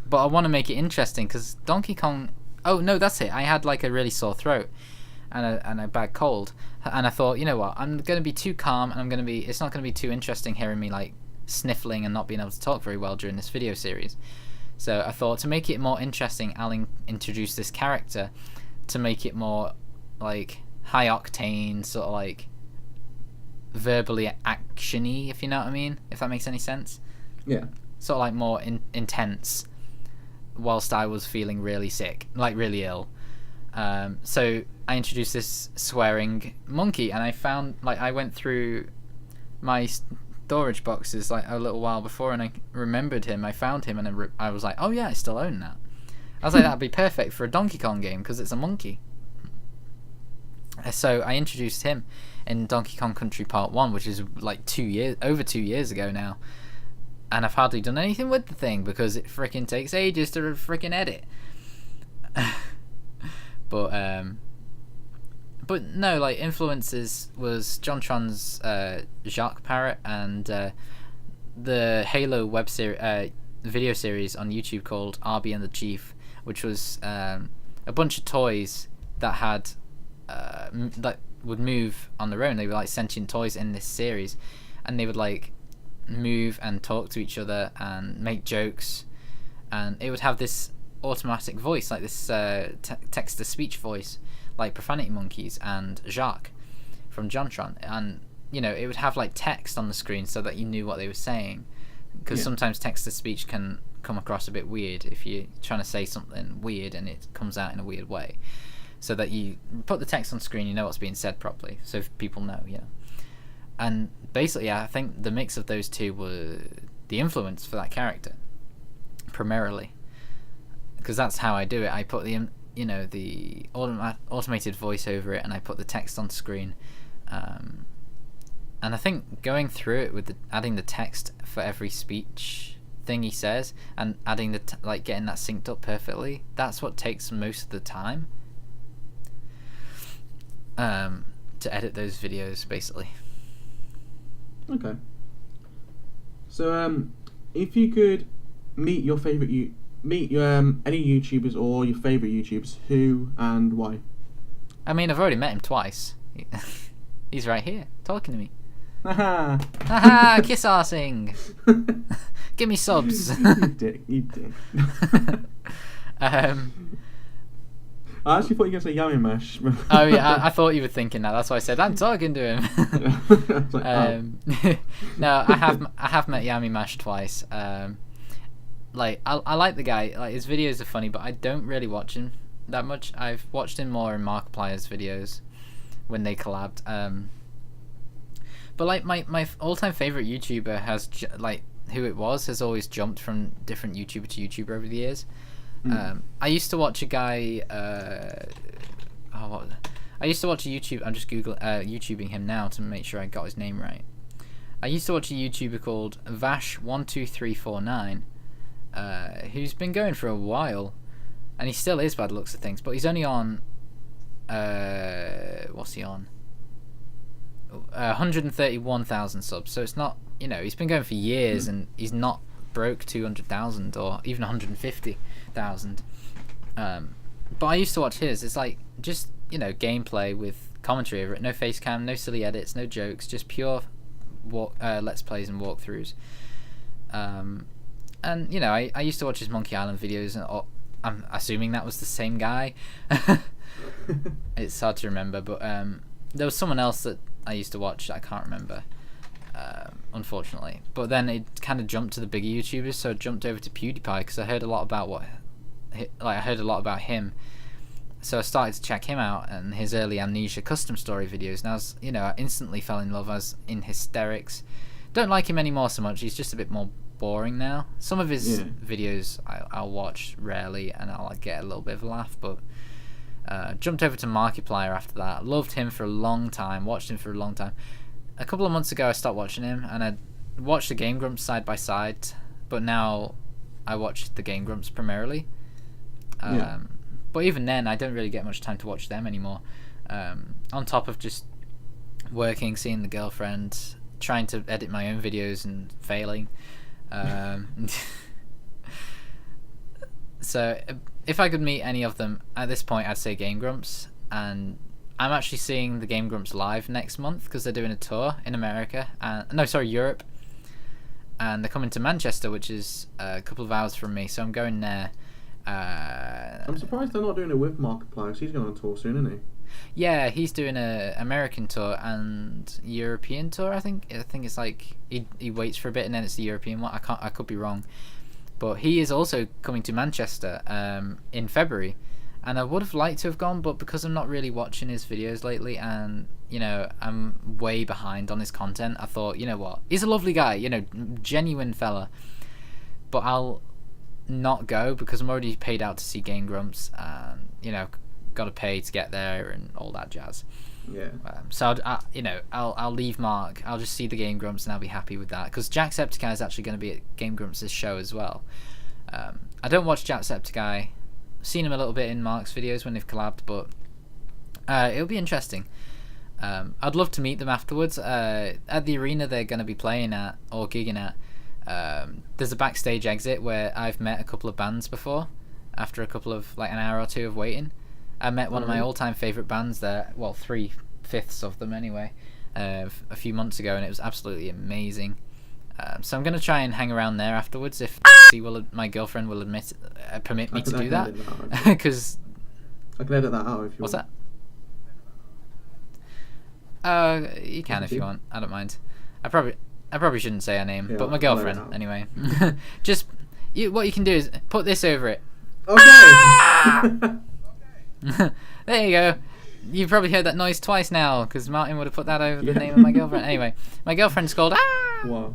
but I want to make it interesting because Donkey Kong. Oh no, that's it. I had like a really sore throat and a bad cold, and I thought, you know what, I'm gonna be too calm, and it's not gonna be too interesting hearing me like sniffling and not being able to talk very well during this video series. So I thought to make it more interesting, I'll introduce this character to make it more like high octane, sort of like verbally actiony, if you know what I mean, if that makes any sense. Yeah. Sort of like more intense, whilst I was feeling really sick, like really ill. So I introduced this swearing monkey, and I found, like, I went through my storage boxes like a little while before, and I remembered him. I found him, and I was like, oh yeah, I still own that. I was like, that'd be perfect for a Donkey Kong game because it's a monkey. So I introduced him in Donkey Kong Country Part 1, which is like over 2 years ago now. And I've hardly done anything with the thing because it freaking takes ages to freaking edit. But no, like, influences was JonTron's Jacques Parrot and the Halo video series on YouTube called RB and the Chief, which was a bunch of toys that had that would move on their own. They were like sentient toys in this series, and they would like move and talk to each other and make jokes, and it would have this automatic voice, like this text-to-speech voice, like Profanity Monkeys and Jacques from JonTron, and you know, it would have like text on the screen so that you knew what they were saying, because sometimes text-to-speech can come across a bit weird if you're trying to say something weird and it comes out in a weird way. So that you put the text on screen, you know what's being said properly, so if people know, yeah. And basically, I think the mix of those two were the influence for that character, primarily, because that's how I do it. I put the automated voice over it, and I put the text on screen. And I think going through it with adding the text for every speech thing he says, and adding getting that synced up perfectly, that's what takes most of the time. To edit those videos, basically. Okay. So, if you could meet your favorite any YouTubers or your favorite YouTubers, who and why? I mean, I've already met him twice. He's right here, talking to me. Haha. Haha, kiss arsing. Give me subs. You dick. I actually thought you were going to say Yummy Mash. Oh yeah, I thought you were thinking that. That's why I said I'm talking to him. No, I have met Yummy Mash twice. Like I like the guy. Like, his videos are funny, but I don't really watch him that much. I've watched him more in Markiplier's videos when they collabed. But like my all-time favorite YouTuber has has always jumped from different YouTuber to YouTuber over the years. I used to watch a guy. I used to watch a YouTube. I'm just YouTubing him now to make sure I got his name right. I used to watch a YouTuber called Vash12349, who's been going for a while, and he still is by the looks of things. But he's only on. What's he on? 131,000 subs. So it's not. You know, he's been going for years, and he's not broke 200,000 or even 150,000. But I used to watch his. It's like just, you know, gameplay with commentary over it. No face cam, no silly edits, no jokes, just pure let's plays and walkthroughs. And you know, I used to watch his Monkey Island videos, and I'm assuming that was the same guy. It's hard to remember, but there was someone else that I used to watch that I can't remember. Unfortunately, but then it kind of jumped to the bigger YouTubers, so I jumped over to PewDiePie because I heard a lot about him, so I started to check him out and his early Amnesia custom story videos. And I instantly fell in love. I was in hysterics. Don't like him anymore so much. He's just a bit more boring now. Some of his videos I'll watch rarely, and I'll get a little bit of a laugh. But jumped over to Markiplier after that. Loved him for a long time. Watched him for a long time. A couple of months ago I stopped watching him, and I watched the Game Grumps side by side, but now I watch the Game Grumps primarily. But even then I don't really get much time to watch them anymore, on top of just working, seeing the girlfriend, trying to edit my own videos and failing. So if I could meet any of them at this point, I'd say Game Grumps. And I'm actually seeing the Game Grumps live next month because they're doing a tour in America. Europe. And they're coming to Manchester, which is a couple of hours from me. So I'm going there. I'm surprised they're not doing it with Markiplier. He's going on tour soon, isn't he? Yeah, he's doing a American tour and European tour. I think it's like he waits for a bit and then it's the European one. I could be wrong, but he is also coming to Manchester in February, and I would have liked to have gone, but because I'm not really watching his videos lately, and I'm way behind on his content, I thought, you know what, he's a lovely guy, genuine fella, but I'll not go because I'm already paid out to see Game Grumps, and got to pay to get there and all that jazz. Yeah. So I'll leave Mark. I'll just see the Game Grumps and I'll be happy with that. Because Jacksepticeye is actually going to be at Game Grumps' show as well. I don't watch Jacksepticeye. Seen him a little bit in Mark's videos when they've collabed, but it'll be interesting. I'd love to meet them afterwards. At the arena they're going to be playing at or gigging at. There's a backstage exit where I've met a couple of bands before. After a couple of an hour or two of waiting. I met one of my all-time favourite bands there, well, 3/5 of them anyway, a few months ago, and it was absolutely amazing. So I'm going to try and hang around there afterwards if my girlfriend will permit me to do that. Because I can edit that out if you want. What's that? You can if you want. I don't mind. I probably shouldn't say her name, but my girlfriend anyway. Just what you can do is put this over it. Okay. There you go. You've probably heard that noise twice now because Martin would have put that over the name of my girlfriend. Anyway, my girlfriend's called Wow.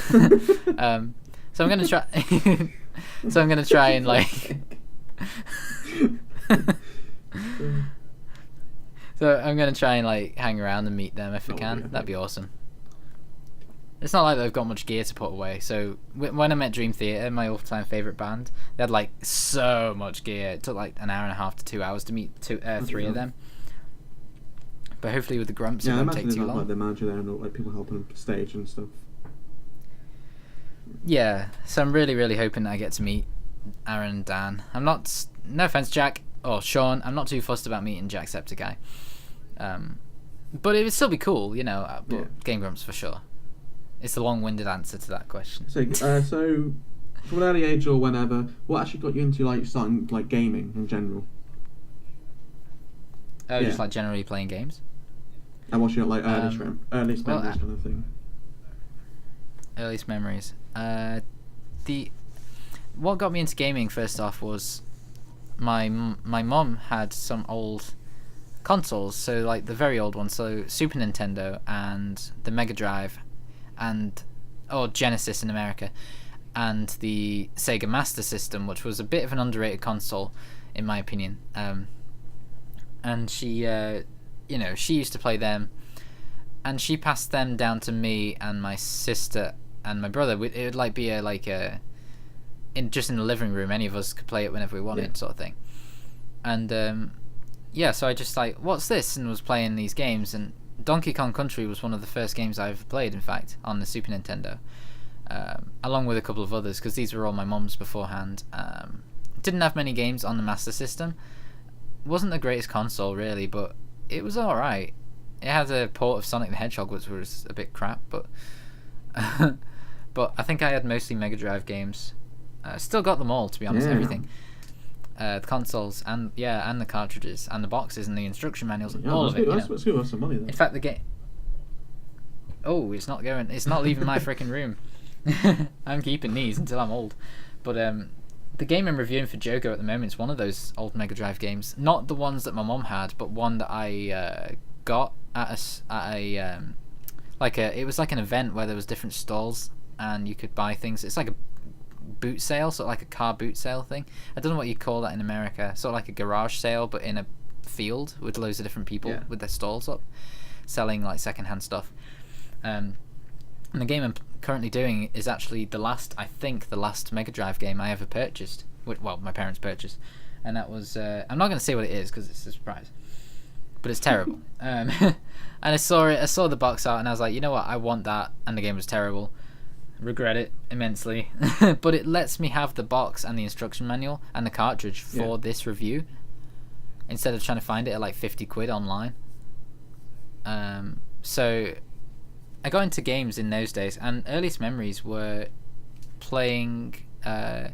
So I'm gonna try. So I'm gonna try and So I'm gonna try and hang around and meet them if I can. That'd be awesome. It's not like they've got much gear to put away. So when I met Dream Theater, my all-time favorite band, they had so much gear. It took an hour and a half to 2 hours to meet three of them. But hopefully with the Grumps, it won't take too long. The manager there and people helping them stage and stuff. Yeah, so I'm really, really hoping I get to meet Aaron and Dan. I'm not. No offense, Jack or Sean. I'm not too fussed about meeting Jacksepticeye. But it would still be cool, But Game Grumps for sure. It's a long-winded answer to that question. So from an early age or whenever, what actually got you into starting gaming in general? Oh, just generally playing games. And what's your earliest memories kind of thing? Earliest memories. What got me into gaming first off was my mum had some old consoles, so the very old ones, so Super Nintendo and the Mega Drive. Or Genesis in America, and the Sega Master System, which was a bit of an underrated console, in my opinion. And she, she used to play them, and she passed them down to me and my sister and my brother. It would be in the living room. Any of us could play it whenever we wanted, sort of thing. And so I just what's this, and was playing these games and. Donkey Kong Country was one of the first games I ever played, in fact, on the Super Nintendo, along with a couple of others, because these were all my mum's beforehand. Didn't have many games on the Master System. Wasn't the greatest console, really, but it was alright. It had a port of Sonic the Hedgehog, which was a bit crap, but but I think I had mostly Mega Drive games. Still got them all, to be honest, everything. The consoles and the cartridges and the boxes and the instruction manuals, all of it. Let's give us some money then. In fact, the game. Oh, it's not leaving my freaking room. I'm keeping these until I'm old. But the game I'm reviewing for Joker at the moment is one of those old Mega Drive games. Not the ones that my mom had, but one that I got at it was an event where there was different stalls and you could buy things. It's like a boot sale, sort of like a car boot sale thing. I don't know what you call that in America. Sort of like a garage sale, but in a field with loads of different people with their stalls up, selling secondhand stuff. And the game I'm currently doing is actually the last Mega Drive game I ever purchased. Well, my parents purchased, and that was I'm not going to say what it is because it's a surprise, but it's terrible. And I saw the box art, and I was like, you know what, I want that, and the game was terrible. regret it immensely. But it lets me have the box and the instruction manual and the cartridge for this review instead of trying to find it at like 50 quid online. So I got into games in those days, and earliest memories were playing Dr.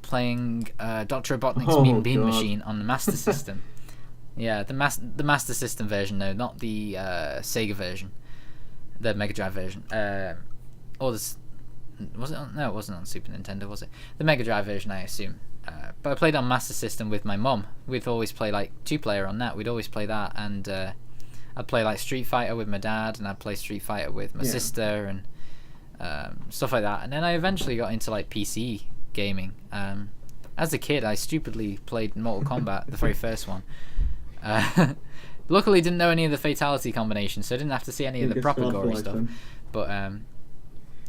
Robotnik's Mean Bean Machine on the Master System. Yeah, the Master System version, though, not the Sega version, the Mega Drive version. Or this was it? No, it wasn't on Super Nintendo, was it? The Mega Drive version, I assume. But I played on Master System with my mum. We'd always play like 2-player on that. We'd always play that, and I'd play like Street Fighter with my dad, and I'd play Street Fighter with my sister, and stuff like that. And then I eventually got into like PC gaming. As a kid, I stupidly played Mortal Kombat, the very first one. Luckily, didn't know any of the fatality combinations, so I didn't have to see any of the proper gory stuff. But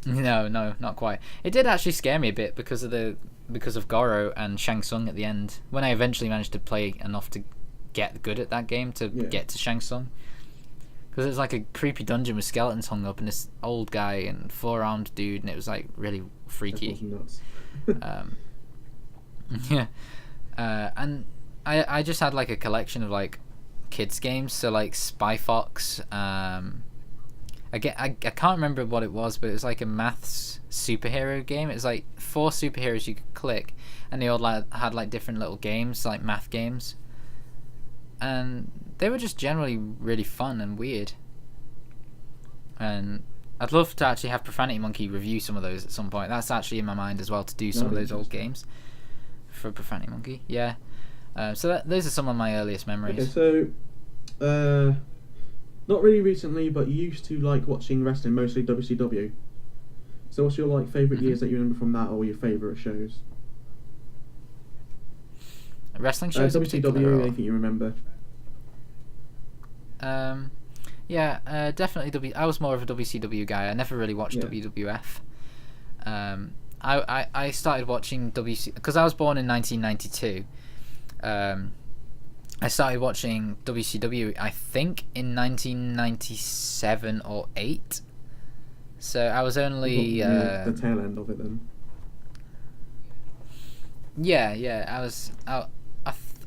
no, not quite. It did actually scare me a bit because of Goro and Shang Tsung at the end. When I eventually managed to play enough to get good at that game to get to Shang Tsung, because it was like a creepy dungeon with skeletons hung up and this old guy and 4-armed dude, and it was like really freaky. Nuts. And I just had like a collection of like kids games, so like Spy Fox. I can't remember what it was, but it was like a maths superhero game. It was like 4 superheroes you could click, and they all had like different little games, like math games, and they were just generally really fun and weird. And I'd love to actually have Profanity Monkey review some of those at some point. That's actually in my mind as well, to do some of those old games for Profanity Monkey. Yeah. So those are some of my earliest memories. Okay, so not really recently, but you used to like watching wrestling, mostly WCW. So what's your like favourite years that you remember from that, or your favourite shows? Wrestling shows? WCW, anything you remember? Definitely I was more of a WCW guy. I never really watched WWF. I started watching because I was born in 1992. I started watching WCW, I think, in 1997 or 8. So I was only the tail end of it then. Yeah.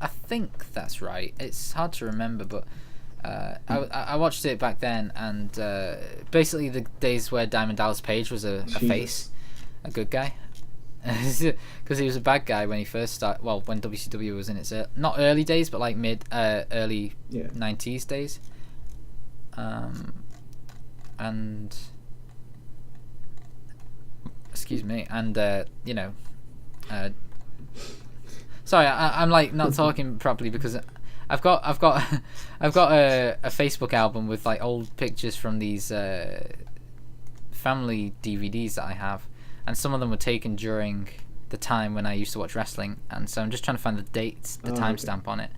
I think that's right. It's hard to remember, but I watched it back then, and basically the days where Diamond Dallas Page was a face, a good guy. Because he was a bad guy when he first started. Well, when WCW was in its not early days, but like early 90s days. And excuse me, and sorry, I'm like not talking properly because I've got a Facebook album with like old pictures from these family DVDs that I have. And some of them were taken during the time when I used to watch wrestling, and so I'm just trying to find the dates, the timestamp on it.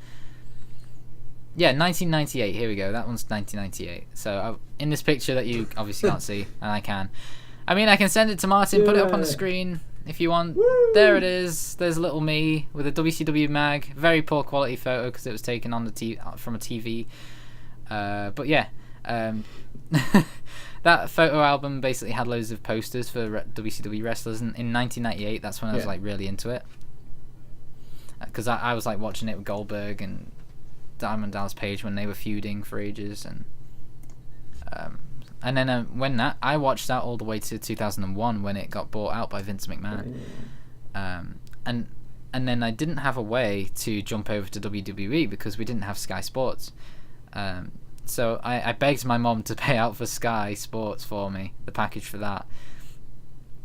Yeah, 1998. Here we go. That one's 1998. So in this picture that you obviously can't see, and I can. I mean, I can send it to Martin, put it up on the screen if you want. Woo! There it is. There's little me with a WCW mag. Very poor quality photo because it was taken on from a TV. But yeah. That photo album basically had loads of posters for WCW wrestlers, and in 1998 that's when I was like really into it, because I was like watching it with Goldberg and Diamond Dallas Page when they were feuding for ages, and then when I watched that all the way to 2001 when it got bought out by Vince McMahon, and then I didn't have a way to jump over to WWE because we didn't have Sky Sports. So I begged my mom to pay out for Sky Sports for me, the package for that.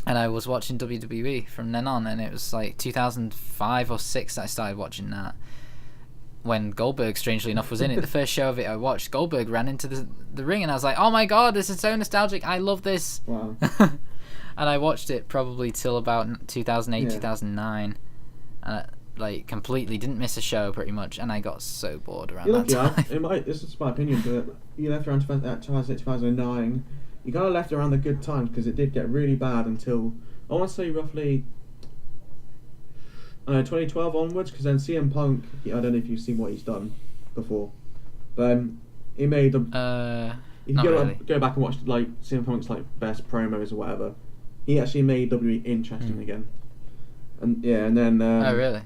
And I was watching WWE from then on, and it was like 2005 or 6 that I started watching that. When Goldberg, strangely enough, was in it. The first show of it I watched, Goldberg ran into the ring, and I was like, oh my god, this is so nostalgic, I love this. Wow. And I watched it probably till about 2008, 2009. And like completely didn't miss a show pretty much, and I got so bored around that time. This is my opinion, but you left around 2009. You kind of left around the good times because it did get really bad until I want to say roughly 2012 onwards. Because then CM Punk, I don't know if you've seen what he's done before, but he made If you go back and watch like CM Punk's like best promos or whatever, he actually made WWE interesting again. And then Oh really?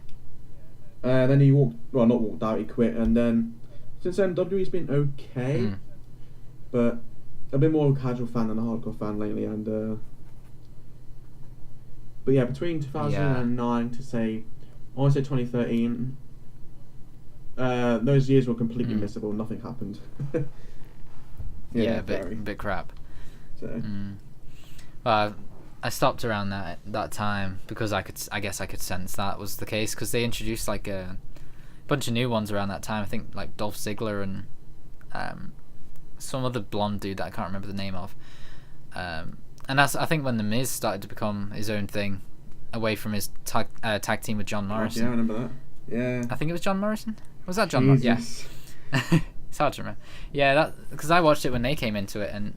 Then he not walked out, he quit, and then since then WWE's been okay, but I've been more of a casual fan than a hardcore fan lately, and but yeah, between 2009 to say, I want to say 2013, those years were completely missable. Nothing happened. A bit crap. So. Well, I stopped around that time because I guess I could sense that was the case, because they introduced like a bunch of new ones around that time. I think like Dolph Ziggler and some other blonde dude that I can't remember the name of. And that's, I think, when The Miz started to become his own thing, away from his tag team with John Morrison. Yeah, I remember that. Yeah. I think it was John Morrison. Was that John Morrison? Yeah. It's hard to remember. Yeah, that because I watched it when they came into it, and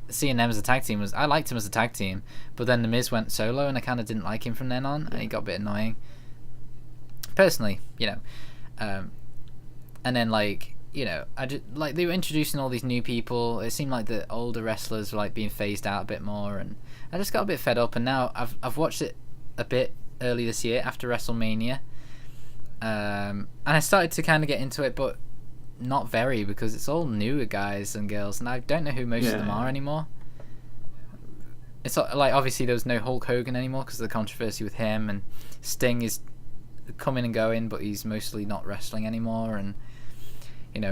seeing them as a tag team I liked him as a tag team, but then The Miz went solo, and I kind of didn't like him from then on, and he got a bit annoying. Personally, and then I just like they were introducing all these new people. It seemed like the older wrestlers were like being phased out a bit more, and I just got a bit fed up. And now I've watched it a bit early this year after WrestleMania, and I started to kind of get into it, but not very, because it's all newer guys and girls, and I don't know who most of them are anymore. It's like, obviously there was no Hulk Hogan anymore because of the controversy with him, and Sting is coming and going, but he's mostly not wrestling anymore, and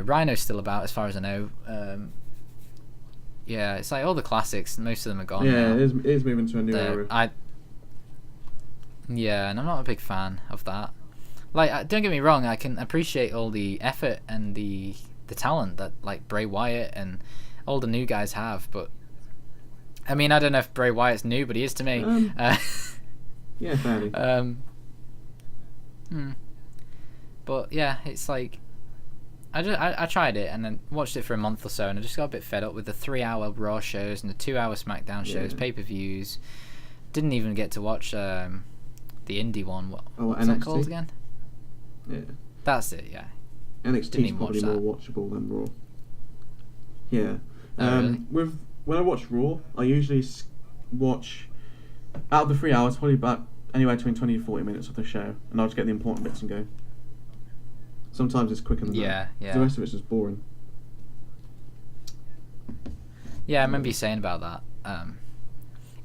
Rhino's still about as far as I know. It's like all the classics, most of them are gone now. It is moving to a new era. And I'm not a big fan of that. Like, don't get me wrong, I can appreciate all the effort and the talent that like Bray Wyatt and all the new guys have, but I mean, I don't know if Bray Wyatt's new, but he is to me. Yeah, fairly. But yeah, it's like I tried it and then watched it for a month or so, and I just got a bit fed up with the 3-hour Raw shows and the 2-hour SmackDown shows, pay-per-views. Didn't even get to watch the indie one. What's that called again? Yeah. That's it, yeah. NXT is probably more watchable than Raw. Yeah. Really? When I watch Raw, I usually watch, out of the 3 hours, probably about anywhere between 20 to 40 minutes of the show, and I'll just get the important bits and go. Sometimes it's quicker than that. Yeah. The rest of it's just boring. Yeah, I remember you saying about that.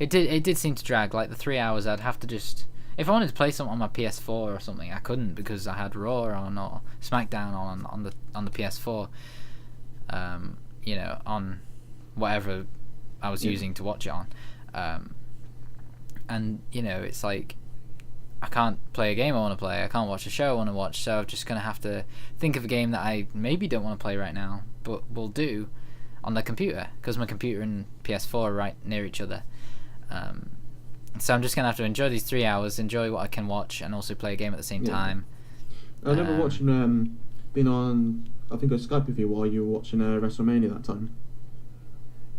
It did seem to drag. Like the 3 hours, I'd have to just, if I wanted to play something on my PS4 or something, I couldn't because I had Raw on or SmackDown on the PS4. On whatever I was using to watch it on. And it's like I can't play a game I want to play. I can't watch a show I want to watch. So I'm just gonna have to think of a game that I maybe don't want to play right now, but will do on the computer, because my computer and PS4 are right near each other. So I'm just gonna have to enjoy these 3 hours, enjoy what I can watch, and also play a game at the same time. I remember watching, being on, I think, a Skype with you while you were watching WrestleMania that time,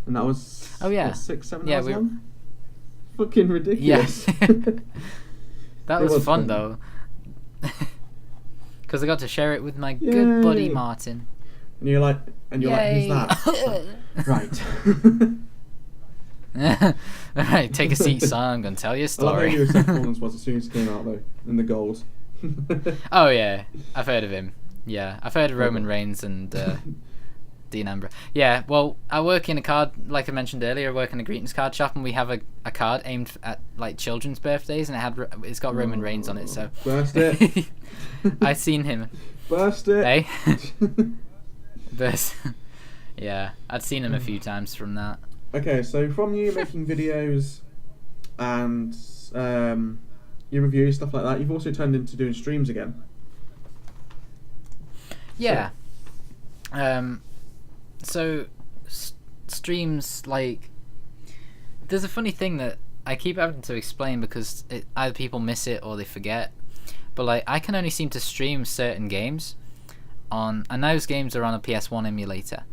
and that was 6-7 hours long. Fucking ridiculous. Yes. That was fun though, because I got to share it with my good buddy Martin. And you're like, who's that? Right. Alright, take a seat, son. I'm gonna tell you a story. I love how you Seth Rollins was as soon as he came out though, in the gold. Oh yeah, I've heard of him. Yeah, I've heard of Roman Reigns and Dean Ambrose. Yeah, well, I work in a card, like I mentioned earlier, I work in a greetings card shop, and we have a card aimed at like children's birthdays, and it's got Roman Reigns on it. So burst it. I've seen him. Burst it. Hey. Burst. Yeah, I'd seen him a few times from that. Okay, so from you making videos and your reviews, stuff like that, you've also turned into doing streams again. Yeah. So streams, like, there's a funny thing that I keep having to explain because either people miss it or they forget, but like I can only seem to stream certain games and those games are on a PS1 emulator.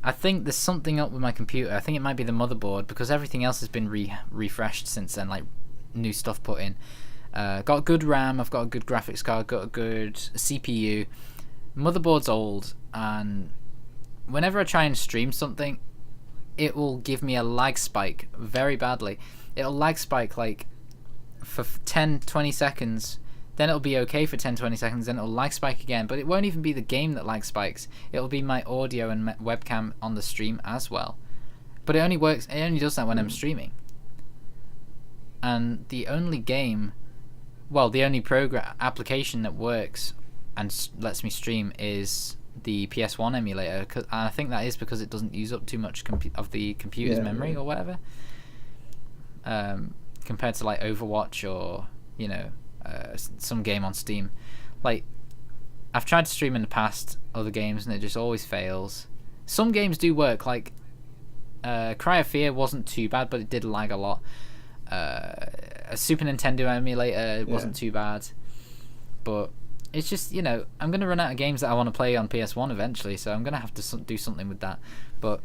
I think there's something up with my computer. I think it might be the motherboard, because everything else has been refreshed since then, like new stuff put in. Got a good RAM, I've got a good graphics card, got a good CPU. Motherboard's old, and whenever I try and stream something, it will give me a lag spike very badly. It'll lag spike like for 10-20 seconds, then it'll be okay for 10-20 seconds, then it'll lag spike again. But it won't even be the game that lag spikes, it'll be my audio and webcam on the stream as well. But it only does that when I'm streaming. And the only application that works and lets me stream is the PS1 emulator, and I think that is because it doesn't use up too much of the computer's memory or whatever, compared to like Overwatch or some game on Steam. Like, I've tried to stream in the past other games and it just always fails. Some games do work, like Cry of Fear wasn't too bad, but it did lag a lot. A Super Nintendo emulator wasn't too bad, but it's just, I'm going to run out of games that I want to play on PS1 eventually, so I'm going to have to do something with that. But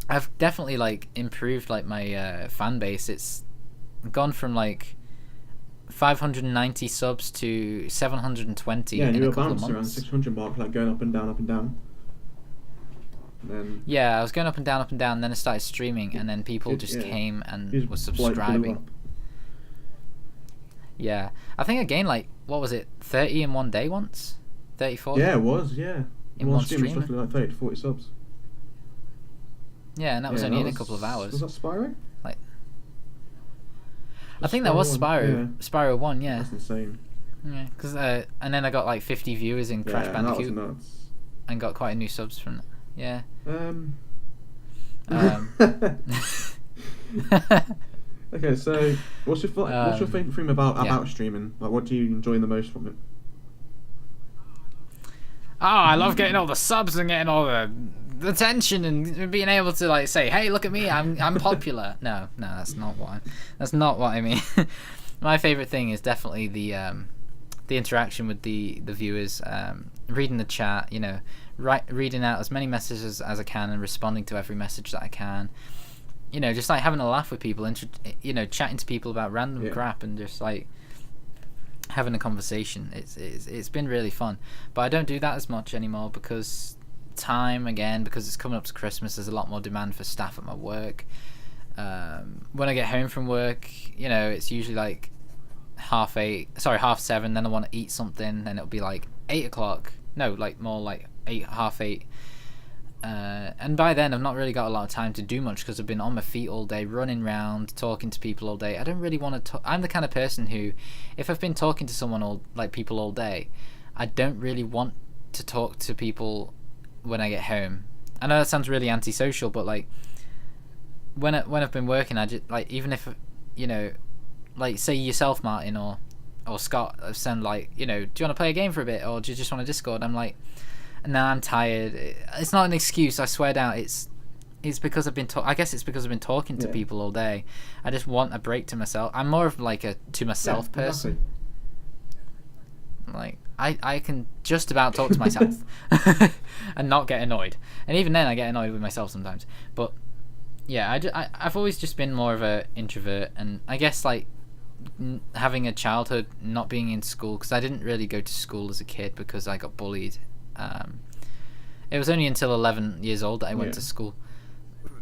I've definitely like improved like my fan base. It's gone from like 590 subs to 720 in a couple of months. Around 600 mark, like going up and down, up and down. Yeah, I was going up and down, and then I started streaming, and then people came and were subscribing. Yeah, I think I gained like, what was it, 30 in one day once? 30, 40? Yeah, it was, yeah. In one stream. It was roughly like 30 to 40 subs. Yeah, and that was only in a couple of hours. Was that Spyro? Like, I think that was Spyro. Yeah. Spyro 1, yeah. That's insane. Yeah, cause, and then I got like 50 viewers in Crash Bandicoot. That was nuts. And got quite a new subs from that. Yeah. Okay, so what's your favourite thing about streaming? Like, what do you enjoy the most from it? Oh, I love getting all the subs and getting all the attention and being able to like say, "Hey, look at me, I'm popular." No, that's not what I mean. My favourite thing is definitely the interaction with the viewers, reading the chat, reading out as many messages as I can and responding to every message that I can. Just like having a laugh with people, chatting to people about random crap and just like having a conversation. It's been really fun, but I don't do that as much anymore because it's coming up to Christmas. There's a lot more demand for staff at my work. When I get home from work, it's usually like 7:30. Then I want to eat something, then it'll be like 8:00. No, like more like 8, half 8. And by then I've not really got a lot of time to do much because I've been on my feet all day, running around, talking to people all day. I don't really want to I'm the kind of person who, if I've been talking to people all day, I don't really want to talk to people when I get home. I know that sounds really antisocial, but like when I've been working, I just like, even if like say yourself, Martin, or Scott, have said like, do you want to play a game for a bit, or do you just want to Discord? I'm like, nah, I'm tired. It's not an excuse, I swear down. It's because I've been I guess it's because I've been talking to people all day. I just want a break to myself. I'm more of like a to myself person. Like I can just about talk to myself and not get annoyed. And even then I get annoyed with myself sometimes. But yeah, I've always just been more of a introvert, and I guess like having a childhood not being in school, because I didn't really go to school as a kid because I got bullied. It was only until 11 years old that I went to school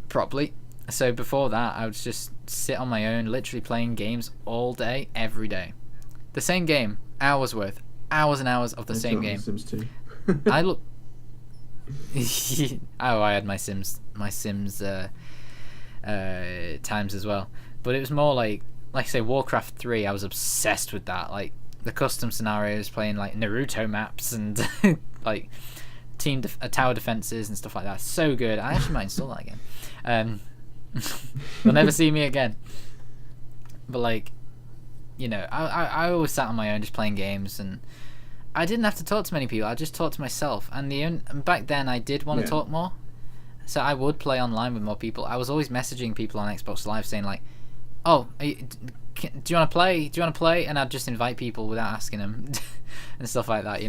properly. So before that, I would just sit on my own, literally playing games all day, every day. The same game, hours worth, hours and hours of the same game. Sims 2. I had my Sims times as well. But it was more like say Warcraft 3, I was obsessed with that. Like the custom scenarios, playing like Naruto maps and like tower defenses and stuff like that. So good. I actually might install that again. You'll never see me again. But like, I always sat on my own just playing games, and I didn't have to talk to many people. I just talked to myself. And back then I did want to talk more, so I would play online with more people. I was always messaging people on Xbox Live saying like, "Oh, do you want to play? Do you want to play?" And I'd just invite people without asking them and stuff like that.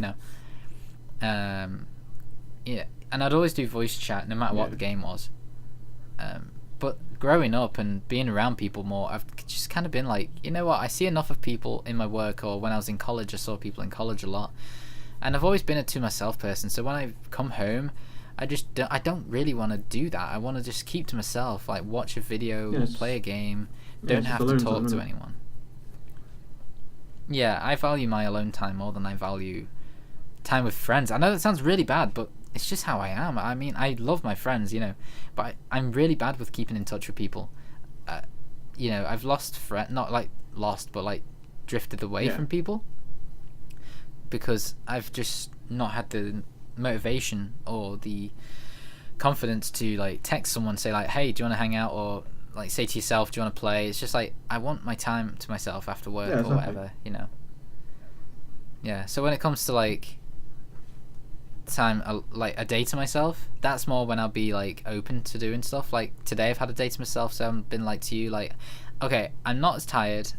Yeah, and I'd always do voice chat no matter what the game was. But growing up and being around people more, I've just kind of been like, you know what, I see enough of people in my work, or when I was in college I saw people in college a lot, and I've always been a to myself person. So when I come home, I don't really want to do that. I want to just keep to myself, like watch a video or play a game. Don't have to talk to anyone. Yeah, I value my alone time more than I value time with friends. I know that sounds really bad, but it's just how I am. I mean, I love my friends, but I'm really bad with keeping in touch with people. I've lost not like lost, but like drifted away from people because I've just not had the motivation or the confidence to like text someone, say like, hey, do you want to hang out, or like say to yourself, do you want to play? It's just like I want my time to myself after work or whatever, Yeah, so when it comes to like time, like a day to myself, that's more when I'll be like open to doing stuff. Like today I've had a day to myself, so I've been like to you, like, okay, I'm not as tired,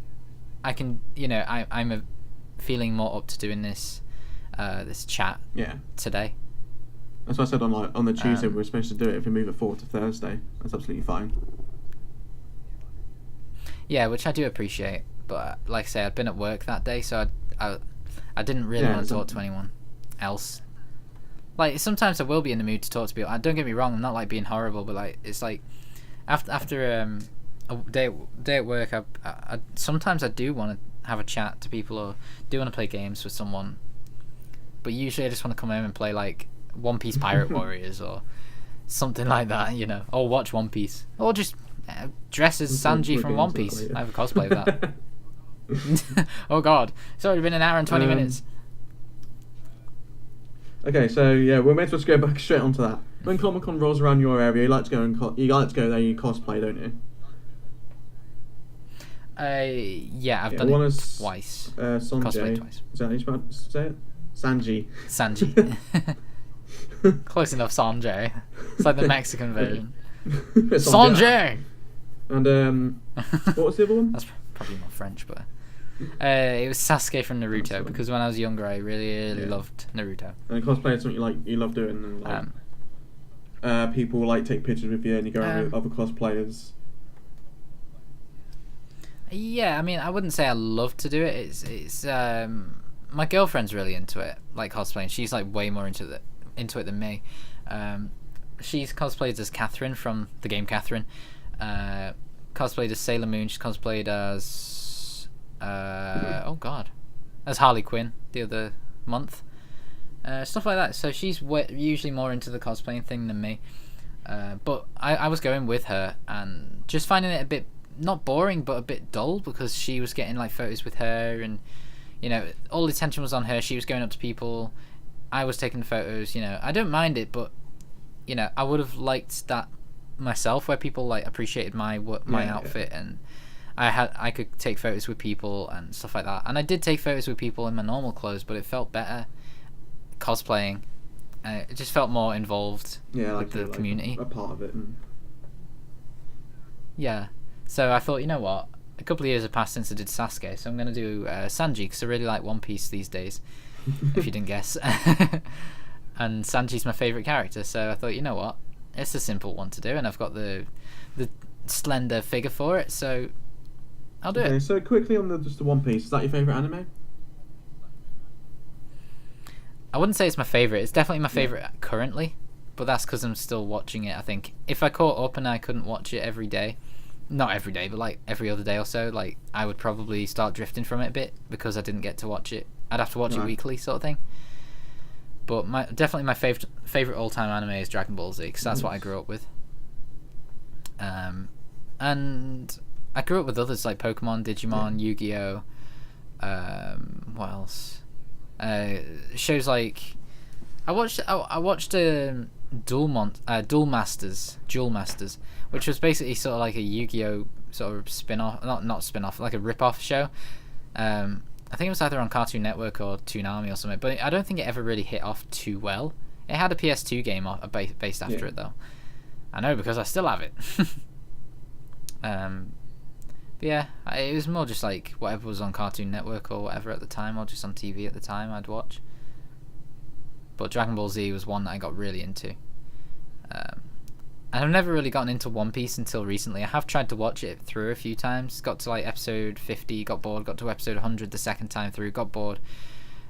I can, I'm feeling more up to doing this chat today. That's what I said on the Tuesday we were supposed to do it. If we move it forward to Thursday, that's absolutely fine. Yeah, which I do appreciate, but like I say, I'd been at work that day, so I didn't really want to talk to anyone else. Like sometimes I will be in the mood to talk to people. Don't get me wrong, I'm not like being horrible, but like it's like after a day at work, I sometimes I do want to have a chat to people or do want to play games with someone, but usually I just want to come home and play like One Piece Pirate Warriors or something like that, or watch One Piece, or just dress as Sanji from One Piece. I have a cosplay of that. Oh god, it's already been an hour and 20 minutes. Okay, so yeah, we're meant to just go back straight onto that. When Comic-Con rolls around your area, you like to go there. You cosplay, don't you? Yeah, I've done it twice. Sanjay. Cosplayed twice. Is that how you're supposed to say it? Sanji. Close enough, Sanjay. It's like the Mexican version. Sanjay! And what was the other one? That's probably not French, but it was Sasuke from Naruto, because when I was younger I really loved Naruto. And cosplay is something you love doing, and people like take pictures with you and you go around with other cosplayers. Yeah, I mean, I wouldn't say I love to do it. It's my girlfriend's really into it, like cosplaying. She's like way more into it than me. She's cosplayed as Catherine from the game Catherine. Cosplayed as Sailor Moon. She's cosplayed as as Harley Quinn the other month. Stuff like that. So she's usually more into the cosplaying thing than me. But I was going with her and just finding it a bit not boring but a bit dull, because she was getting like photos with her and all the attention was on her. She was going up to people, I was taking the photos. I don't mind it, but I would have liked that myself, where people like appreciated my outfit and I could take photos with people and stuff like that. And I did take photos with people in my normal clothes, but it felt better cosplaying. It just felt more involved with the community, a part of it. Yeah. So I thought, what? A couple of years have passed since I did Sasuke, so I'm going to do Sanji, because I really like One Piece these days, if you didn't guess. And Sanji's my favourite character, so I thought, what? It's a simple one to do, and I've got the slender figure for it, so I'll do it. So quickly on just the One Piece, is that your favourite anime? I wouldn't say it's my favourite. It's definitely my favourite currently, but that's because I'm still watching it, I think. If I caught up and I couldn't watch it every day, not every day, but like every other day or so, like I would probably start drifting from it a bit, because I didn't get to watch it. I'd have to watch it weekly, sort of thing. But definitely my favorite all-time anime is Dragon Ball Z, because that's what I grew up with. And I grew up with others like Pokemon, Digimon, Yu-Gi-Oh. What else? Shows like I watched Duel Masters, which was basically sort of like a Yu-Gi-Oh sort of spin-off, not spin-off, like a rip-off show. I think it was either on Cartoon Network or Toonami or something, but I don't think it ever really hit off too well. It had a PS2 game based after it, though. I know, because I still have it. But yeah, it was more just like whatever was on Cartoon Network or whatever at the time, or just on TV at the time, I'd watch. But Dragon Ball Z was one that I got really into. And I've never really gotten into One Piece until recently. I have tried to watch it through a few times. Got to like episode 50, got bored. Got to episode 100 the second time through, got bored.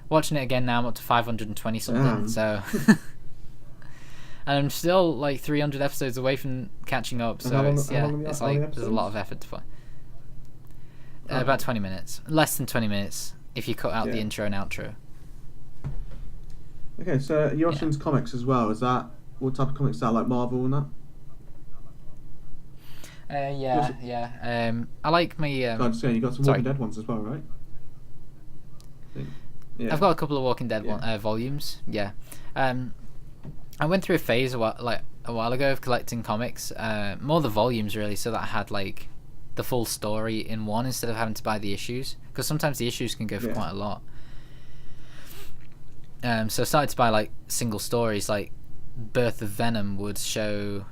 Watching it again now, I'm up to 520 something. So and I'm still like 300 episodes away from catching up. So it's like there's a lot of effort to play. About 20 minutes, less than 20 minutes if you cut out the intro and outro. Okay, so you're also into comics as well. Is that what type of comics is that? Like Marvel and that? I like my. I was saying you got some Walking Dead ones as well, right? Yeah. I've got a couple of Walking Dead volumes. Yeah, I went through a phase a while ago of collecting comics, more the volumes really, so that I had like the full story in one instead of having to buy the issues, because sometimes the issues can go for quite a lot. So I started to buy like single stories, like Birth of Venom would show,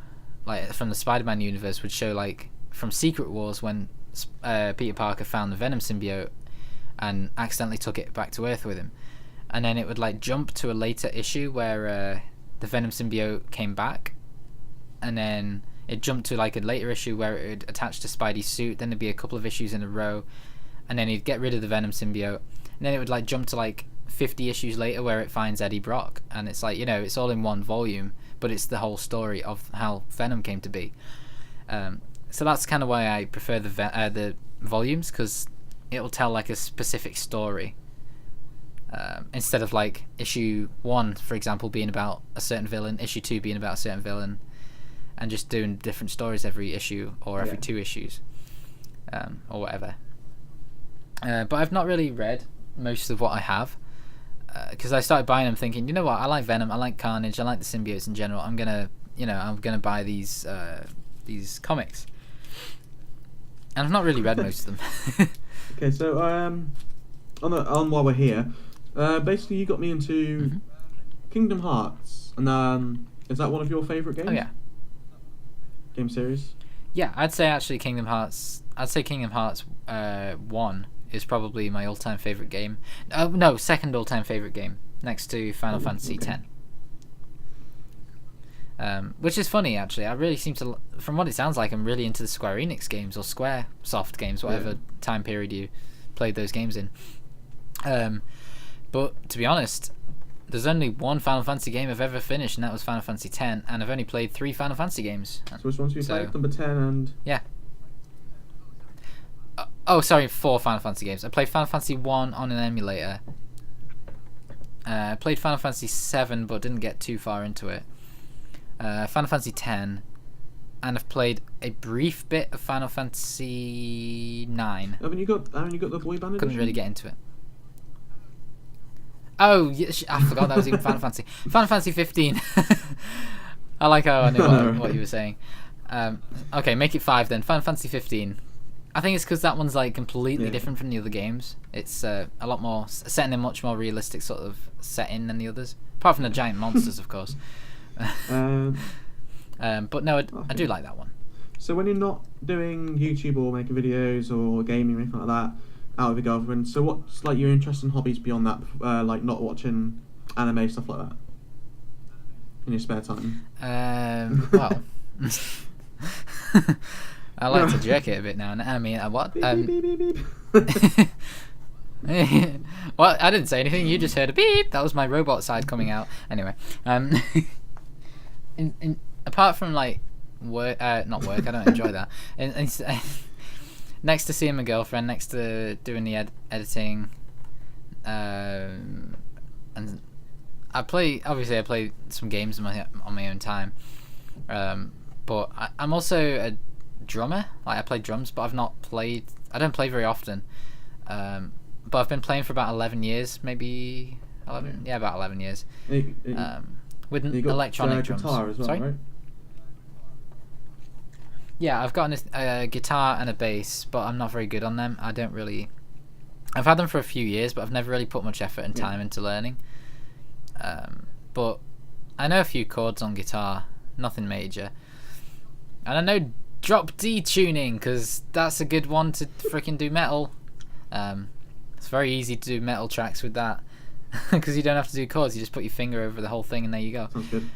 like from the Spider-Man universe, would show like from Secret Wars when Peter Parker found the Venom symbiote and accidentally took it back to Earth with him, and then it would like jump to a later issue where the Venom symbiote came back, and then it jumped to like a later issue where it would attach to Spidey's suit. Then there'd be a couple of issues in a row, and then he'd get rid of the Venom symbiote, and then it would like jump to like 50 issues later where it finds Eddie Brock, and it's like, you know, it's all in one volume, but it's the whole story of how Venom came to be. So that's kind of why I prefer the volumes, because it'll tell like a specific story, instead of like issue 1, for example, being about a certain villain, issue 2 being about a certain villain, and just doing different stories every issue or every 2 issues, or whatever. But I've not really read most of what I have, because I started buying them thinking, you know what, I like Venom, I like Carnage, I like the symbiotes in general. I'm gonna buy these comics, and I've not really read most of them. Okay, so on while we're here, basically you got me into Kingdom Hearts, and is that one of your favourite games? Oh yeah. Game series? Yeah, I'd say actually Kingdom Hearts 1 is probably my all-time favourite game. No, second all-time favourite game, next to Final Fantasy X. Which is funny, actually. I really seem to, from what it sounds like, I'm really into the Square Enix games, or Squaresoft games, whatever time period you played those games in. But to be honest, there's only one Final Fantasy game I've ever finished, and that was Final Fantasy X, and I've only played 3 Final Fantasy games. So which ones have you played? Number 10 and... Yeah. 4 Final Fantasy games. I played Final Fantasy 1 on an emulator. I played Final Fantasy 7, but didn't get too far into it. Final Fantasy 10, and I've played a brief bit of Final Fantasy 9. Haven't you got the boy band edition? Couldn't really get into it. Oh, yeah, I forgot that was even Final Fantasy. Final Fantasy 15. I like how I knew what you were saying. Okay, make it 5 then. Final Fantasy 15. I think it's because that one's like completely different from the other games. It's a lot more set in a much more realistic sort of setting than the others, apart from the giant monsters, of course. But no, I do like that one. So when you're not doing YouTube or making videos or gaming or anything like that out with your girlfriend, so what's like your interests and hobbies beyond that, like not watching anime, stuff like that, in your spare time? Well, I like to jerk it a bit now and then. I mean, what? Well, I didn't say anything. You just heard a beep. That was my robot side coming out. Anyway, apart from like work, not work. I don't enjoy that. Next to seeing my girlfriend, next to doing the editing, and I play some games on my own time. But I'm also a drummer. Like I play drums, but I don't play very often. But I've been playing for about 11 years, maybe 11. Yeah, about 11 years. With electronic drums. Guitar as well, sorry? Right? Yeah, I've got a guitar and a bass, but I'm not very good on them. I've had them for a few years, but I've never really put much effort and time into learning. But I know a few chords on guitar, nothing major. And I know drop D tuning, because that's a good one to freaking do metal. It's very easy to do metal tracks with that, because you don't have to do chords. You just put your finger over the whole thing and there you go. Sounds good.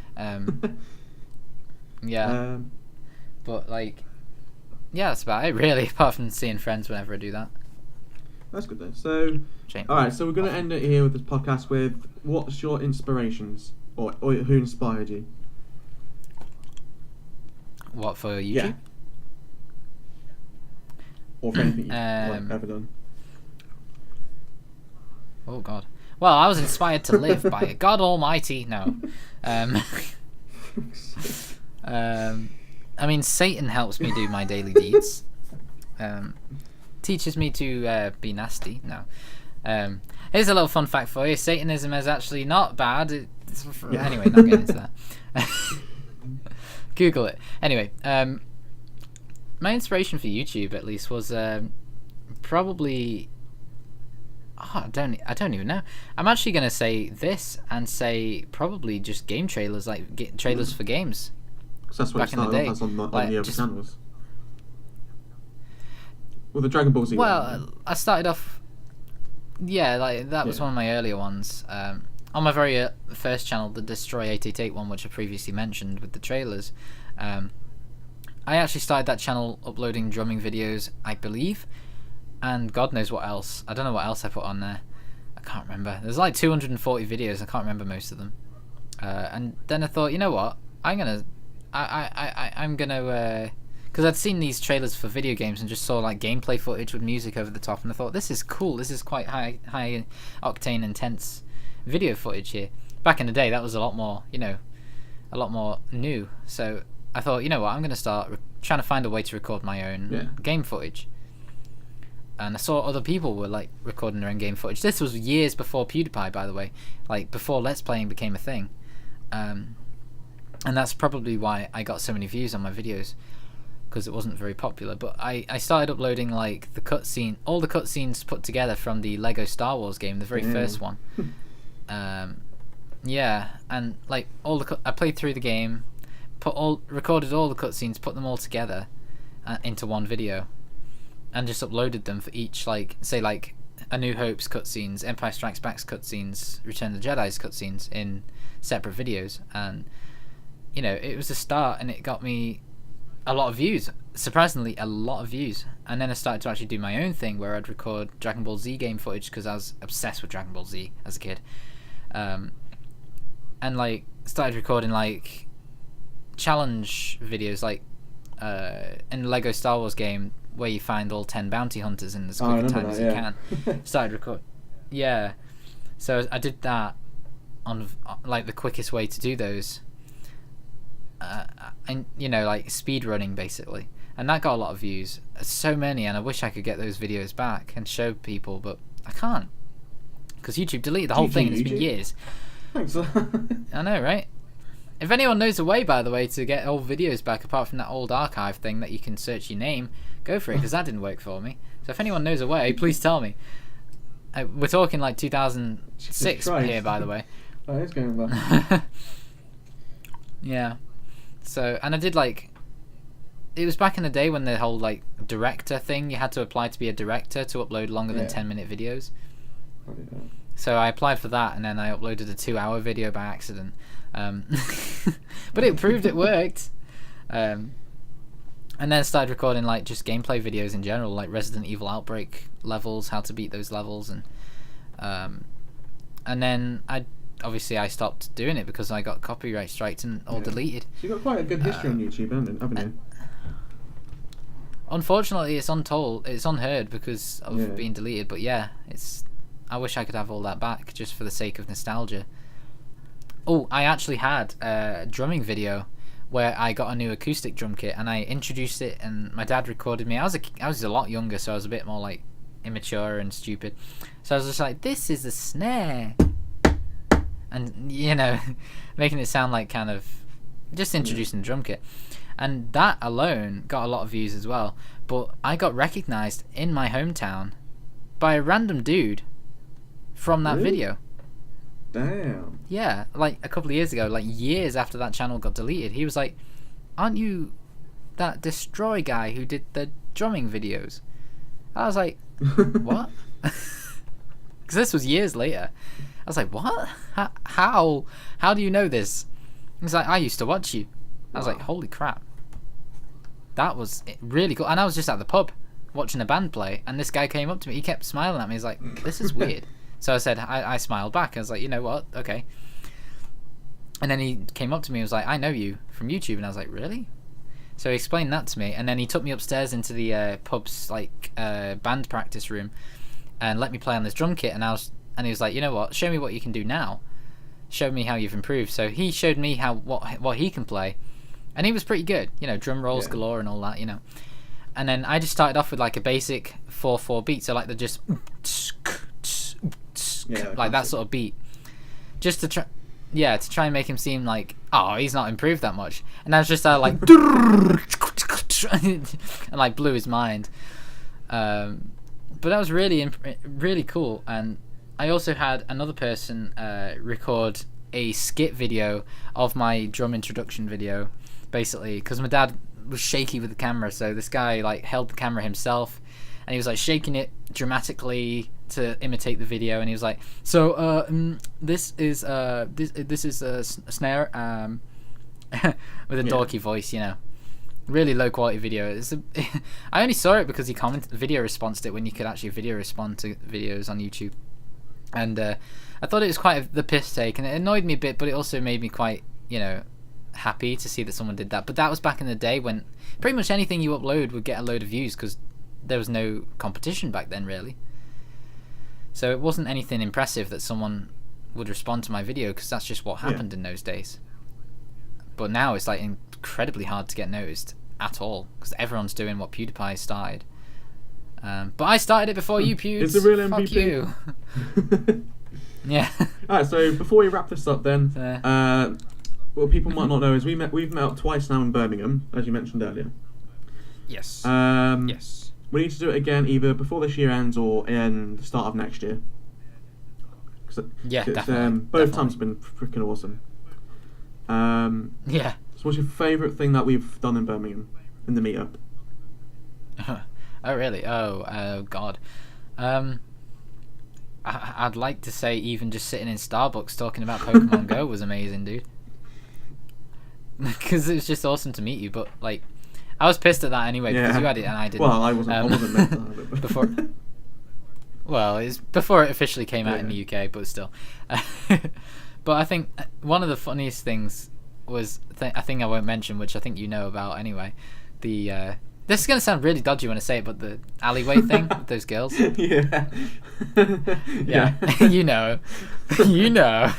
Yeah. But like, yeah, that's about it really, apart from seeing friends whenever I do that. That's good then. So, alright, so we're going to end it here with this podcast with what's your inspirations, or who inspired you? What, for YouTube? Yeah. Or for anything you've ever done. Oh God. Well, I was inspired to live by God Almighty. No. I mean, Satan helps me do my daily deeds. Teaches me to be nasty. No. Here's a little fun fact for you. Satanism is actually not bad. Anyway, not getting into that. Google it. Anyway, my inspiration for YouTube, at least, was probably... Oh, I don't even know. I'm actually going to say this and say probably just game trailers, like trailers for games. So that's what back in the day. That's on Like, the other channels. Well, the Dragon Ball Z one. I started off... Yeah, like that was one of my earlier ones. On my very first channel, the Destroy 888 one, which I previously mentioned with the trailers, I actually started that channel uploading drumming videos, I believe, and God knows what else. I don't know what else I put on there. I can't remember. There's like 240 videos. I can't remember most of them. And then I thought, you know what? I'm gonna, because I'd seen these trailers for video games and just saw like gameplay footage with music over the top, and I thought, this is cool. This is quite high octane, intense video footage here. Back in the day, that was a lot more, a lot more new. So I thought, you know what? I'm gonna start trying to find a way to record my own game footage. And I saw other people were like recording their own game footage. This was years before PewDiePie, by the way, like before Let's Playing became a thing. And that's probably why I got so many views on my videos, because it wasn't very popular. But I started uploading like all the cutscenes put together from the Lego Star Wars game, the very first one. Yeah, and like I played through the game, recorded all the cutscenes, put them all together into one video. And just uploaded them for each, like, say, like, A New Hope's cutscenes, Empire Strikes Back's cutscenes, Return of the Jedi's cutscenes in separate videos. And, it was a start, and it got me a lot of views. Surprisingly, a lot of views. And then I started to actually do my own thing, where I'd record Dragon Ball Z game footage, because I was obsessed with Dragon Ball Z as a kid. And, like, started recording, like, challenge videos, like, in the Lego Star Wars game, where you find all 10 bounty hunters in as quick a time as you can. Started record. Yeah. So I did that on like the quickest way to do those. And like speed running basically. And that got a lot of views. So many, and I wish I could get those videos back and show people, but I can't. Because YouTube deleted the whole thing and it's been years. Thanks. I know, right? If anyone knows a way, by the way, to get old videos back, apart from that old archive thing that you can search your name, go for it, because that didn't work for me. So if anyone knows a way, please tell me. We're talking like 2006 here, by the way. That is going back. Yeah. So, and I did like... It was back in the day when the whole like director thing, you had to apply to be a director to upload longer than 10-minute videos. So I applied for that, and then I uploaded a 2-hour video by accident. But it proved it worked. And then started recording like just gameplay videos in general, like Resident Evil Outbreak levels, how to beat those levels, and then I stopped doing it because I got copyright striked and all deleted. So you've got quite a good history on YouTube, haven't you? Unfortunately, it's unheard because of being deleted. But yeah, I wish I could have all that back just for the sake of nostalgia. Oh, I actually had a drumming video where I got a new acoustic drum kit and I introduced it, and my dad recorded me. I was a lot younger, so I was a bit more like immature and stupid. So I was just like, this is a snare, and making it sound like kind of just introducing the drum kit. And that alone got a lot of views as well. But I got recognized in my hometown by a random dude from that video. Damn. Yeah, like a couple of years ago, like years after that channel got deleted, he was like, aren't you that Destroy guy who did the drumming videos? I was like, what? Because this was years later. I was like, what? How do you know this? He's like, I used to watch you. I was like, holy crap. That was really cool. And I was just at the pub watching a band play, and this guy came up to me. He kept smiling at me. He's like, this is weird. So I said, I smiled back. I was like, you know what? Okay. And then he came up to me and was like, I know you from YouTube. And I was like, really? So he explained that to me, and then he took me upstairs into the pub's like band practice room, and let me play on this drum kit. And he was like, you know what? Show me what you can do now. Show me how you've improved. So he showed me what he can play, and he was pretty good. You know, drum rolls galore and all that. You know. And then I just started off with like a basic 4/4 beat, so like the just like that sort of beat, just to try and make him seem like, oh, he's not improved that much. And I was just like and like blew his mind. But that was really cool. And I also had another person record a skit video of my drum introduction video, basically, because my dad was shaky with the camera, so this guy like held the camera himself, and he was like shaking it dramatically to imitate the video, and he was like, so this is a snare with a dorky voice, you know, really low quality video. I only saw it because he video responded it when you could actually video respond to videos on YouTube, and I thought it was quite the piss take, and it annoyed me a bit, but it also made me quite, you know, happy to see that someone did that. But that was back in the day when pretty much anything you upload would get a load of views, because there was no competition back then, really. So it wasn't anything impressive that someone would respond to my video, because that's just what happened in those days. But now it's like incredibly hard to get noticed at all, because everyone's doing what PewDiePie started. But I started it before you, Pewds. It's a real MVP. Fuck you. Yeah. Alright, so before we wrap this up then, what people might not know is we've met up twice now in Birmingham, as you mentioned earlier. Yes. Yes. We need to do it again either before this year ends or in the start of next year. Yeah, definitely. Both times have been freaking awesome. Yeah. So what's your favourite thing that we've done in Birmingham, in the meetup? Oh, really? Oh, God. I'd like to say even just sitting in Starbucks talking about Pokemon Go was amazing, dude. Because it was just awesome to meet you, but like, I was pissed at that anyway because you had it and I didn't. Well, I wasn't meant to have it. Before. Well, it's before it officially came out in the UK, but still. But I think one of the funniest things was a thing I won't mention, which I think you know about anyway. This is going to sound really dodgy when I say it, but the alleyway thing with those girls. Yeah. Yeah. You know. You know.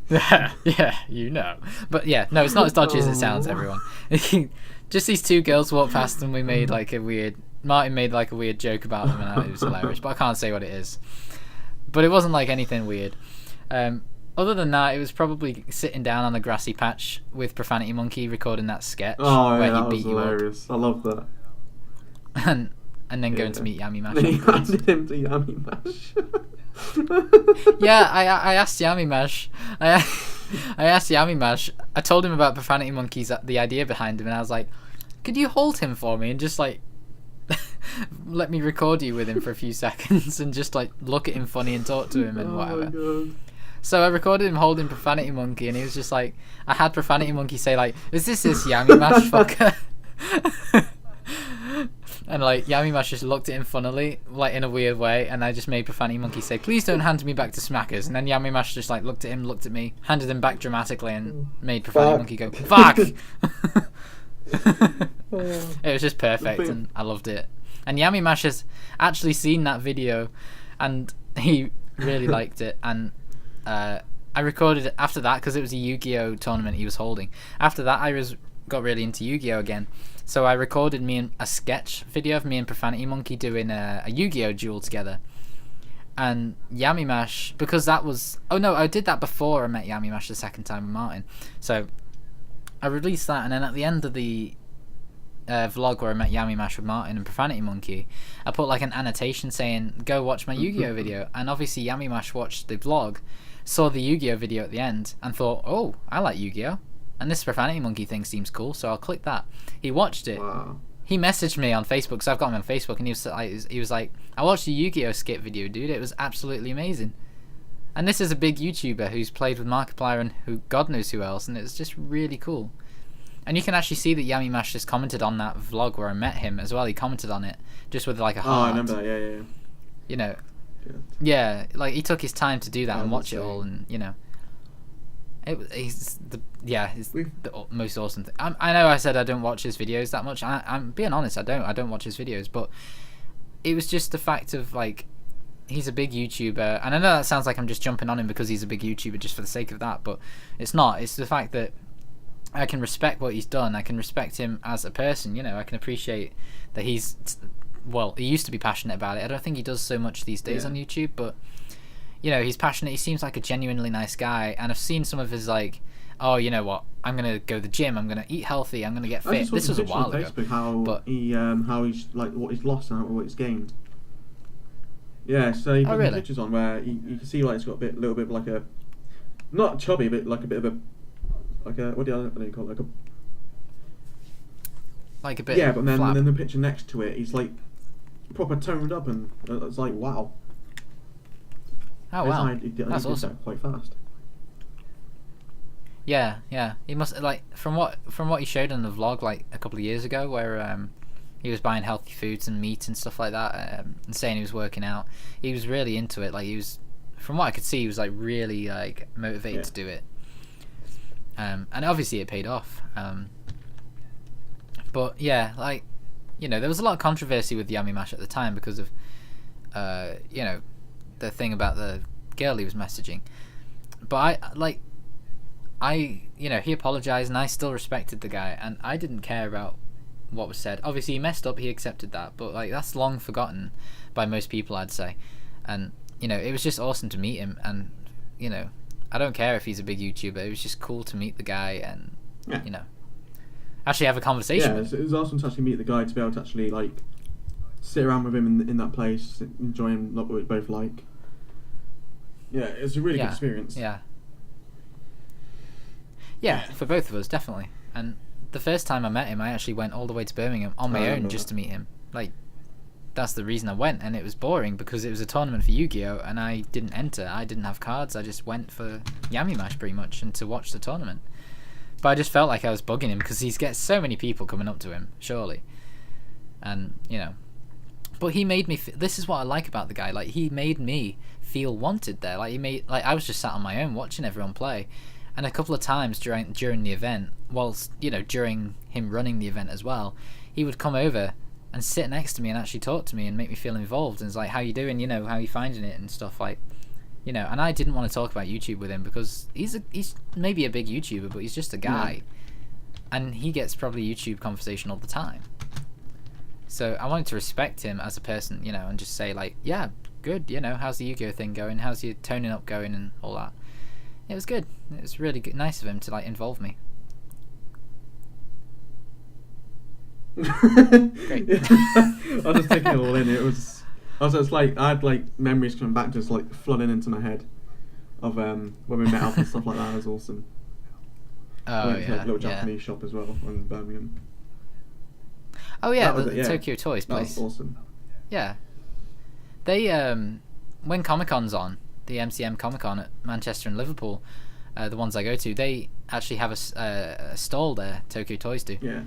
Yeah, you know. But yeah, no, it's not as dodgy as it sounds, everyone. Just these two girls walked past and Martin made like a weird joke about them, and it was hilarious, but I can't say what it is. But it wasn't like anything weird. Other than that, it was probably sitting down on the grassy patch with Profanity Monkey recording that sketch where he that beat was you hilarious. up. I love that. And then going to meet Yummy Mash. Then you handed him to Yummy Mash. Yeah, I asked Yummy Mash. I asked Yummy Mash. I told him about Profanity Monkey's the idea behind him, and I was like, "Could you hold him for me and just like let me record you with him for a few seconds and just like look at him funny and talk to him and whatever." Oh my God. So I recorded him holding Profanity Monkey, and he was just like, I had Profanity Monkey say like, "Is this Yummy Mash fucker?" And like Yummy Mash just looked at him funnily, like in a weird way, and I just made Profanity Monkey say, "Please don't hand me back to Smacers." And then Yummy Mash just like looked at him, looked at me, handed him back dramatically, and made Profanity Monkey go, "Fuck!" It was just perfect, and I loved it. And Yummy Mash has actually seen that video, and he really liked it. And I recorded it after that because it was a Yu-Gi-Oh tournament he was holding. After that, I got really into Yu-Gi-Oh again. So I recorded a sketch video of me and Profanity Monkey doing a Yu-Gi-Oh duel together. And Yummy Mash, because that was... Oh no, I did that before I met Yummy Mash the second time with Martin. So I released that, and then at the end of the vlog where I met Yummy Mash with Martin and Profanity Monkey, I put like an annotation saying, "Go watch my Yu-Gi-Oh video." And obviously Yummy Mash watched the vlog, saw the Yu-Gi-Oh video at the end, and thought, "Oh, I like Yu-Gi-Oh! And this Profanity Monkey thing seems cool, so I'll click that." He watched it. Wow. He messaged me on Facebook, because I've got him on Facebook, and he was like, "I watched the Yu-Gi-Oh skit video, dude. It was absolutely amazing." And this is a big YouTuber who's played with Markiplier and who God knows who else, and it's just really cool. And you can actually see that Yummy Mash just commented on that vlog where I met him as well. He commented on it just with like a heart. Oh, I remember that. Yeah. You know. Good. Yeah, like he took his time to do that and watch it all, and you know. He's the most awesome thing. I know I said I don't watch his videos that much. I'm being honest. I don't watch his videos, but it was just the fact of like he's a big YouTuber, and I know that sounds like I'm just jumping on him because he's a big YouTuber just for the sake of that, but it's not. It's the fact that I can respect what he's done. I can respect him as a person. I can appreciate that he used to be passionate about it. I don't think he does so much these days on YouTube, but he's passionate. He seems like a genuinely nice guy, and I've seen some of his like, oh, you know what? I'm gonna go to the gym. I'm gonna eat healthy. I'm gonna get fit. This was a while ago. Facebook, how he's like what he's lost and what he's gained. Yeah, so he put pictures on where you can see like it's got a little bit of like a, not chubby, but like a bit of a, like a what do you call it? Like a bit. Yeah, but then the picture next to it, he's like proper toned up, and it's like wow. Oh wow, that's awesome! That quite fast. Yeah. He must like from what he showed in the vlog like a couple of years ago, where he was buying healthy foods and meat and stuff like that, and saying he was working out. He was really into it. Like he was, from what I could see, he was like really like motivated to do it. And obviously it paid off. But yeah, like there was a lot of controversy with Yummy Mash at the time because of the thing about the girl he was messaging. But he apologized, and I still respected the guy, and I didn't care about what was said. Obviously he messed up, he accepted that, but like that's long forgotten by most people, I'd say. And it was just awesome to meet him, and I don't care if he's a big YouTuber. It was just cool to meet the guy and actually have a conversation. Yeah, it was awesome to actually meet the guy, to be able to actually like sit around with him in that place, enjoying what we both like. Yeah, it was a really good experience. Yeah, for both of us, definitely. And the first time I met him, I actually went all the way to Birmingham on my own just to meet him. Like, that's the reason I went, and it was boring because it was a tournament for Yu-Gi-Oh! And I didn't enter. I didn't have cards. I just went for Yummy Mash pretty much and to watch the tournament. But I just felt like I was bugging him because he's got so many people coming up to him, surely. And, but he made me this is what I like about the guy. Like, he made me feel wanted there. Like, I was just sat on my own watching everyone play. And a couple of times during the event, whilst during him running the event as well, he would come over and sit next to me and actually talk to me and make me feel involved. And it's like, how you doing? How you finding it and stuff like, And I didn't want to talk about YouTube with him because he's maybe a big YouTuber, but he's just a guy, and he gets probably YouTube conversation all the time. So I wanted to respect him as a person, and just say like, yeah, good. How's the Yu-Gi-Oh thing going? How's your toning up going and all that. It was good. It was really good, nice of him to like involve me. Great. I was just taking it all in. It's like I had like memories coming back, just like flooding into my head of when we met up and stuff like that. It was awesome. Oh, went to like a little Japanese shop as well in Birmingham. Oh yeah, the Tokyo Toys place. That was awesome. Yeah. They when Comic-Con's on, the MCM Comic-Con at Manchester and Liverpool, the ones I go to, they actually have a stall there. Tokyo Toys do. Yeah.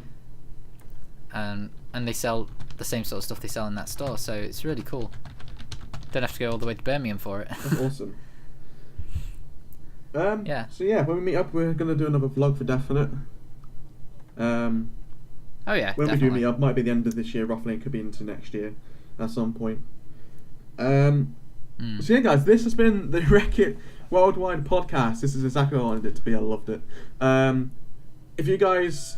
And they sell the same sort of stuff they sell in that store, so it's really cool. Don't have to go all the way to Birmingham for it. That's awesome. Yeah. So yeah, when we meet up, we're gonna do another vlog for definite. Oh yeah. When definitely. we do meet up, might be the end of this year, roughly. It could be into next year, at some point. So yeah, guys, this has been the Wreck-It WorldWide podcast. This is exactly what I wanted it to be. I loved it. If you guys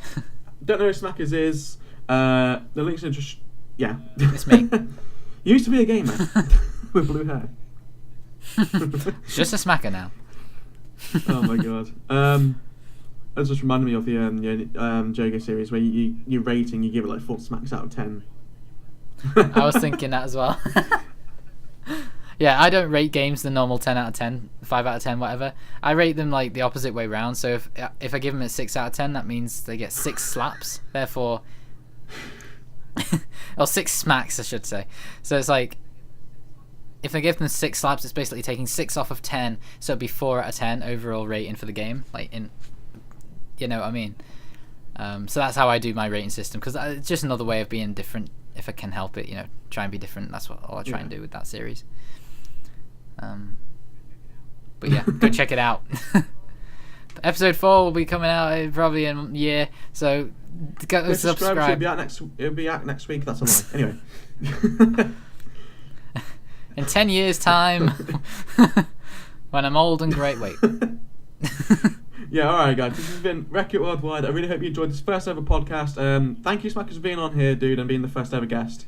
don't know who Smacers is, the links are just It's me. You used to be a gamer with blue hair. It's just a smacker now. Oh my god. That just reminded me of the Jogo series where you rating, you give it like 4 smacks out of 10. I was thinking that as well. Yeah, I don't rate games the normal 10 out of 10, 5 out of 10, whatever. I rate them like the opposite way round. So if I give them a 6 out of 10, that means they get 6 slaps. Therefore, or 6 smacks, I should say. So it's like, if I give them 6 slaps, it's basically taking 6 off of 10. So it'd be 4 out of 10 overall rating for the game. Like you know what I mean? So that's how I do my rating system, because it's just another way of being different. If I can help it, try and be different. That's all I try and do with that series. But yeah, go check it out. Episode 4 will be coming out probably in a year, so go subscribe. It'll be out next week. That's a lie. Anyway. In 10 years' time, when I'm old and great. Wait. Yeah, alright guys, this has been Wreck-It Worldwide. I really hope you enjoyed this first ever podcast. Thank you, Smacers, for being on here, dude, and being the first ever guest.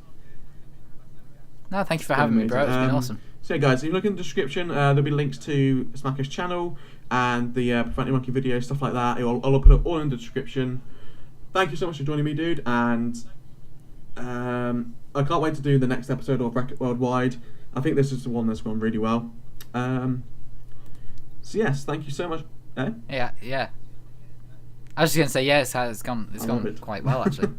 No, thank you for having me, bro. It's been awesome. So yeah, guys, if you look in the description, there'll be links to Smacker's channel and the Profanity Monkey video, stuff like that. I'll put it all in the description. Thank you so much for joining me, dude, and I can't wait to do the next episode of Wreck-It Worldwide. I think this is the one that's gone really well. So yes, thank you so much. Yeah. I was just gonna say it's gone quite well actually.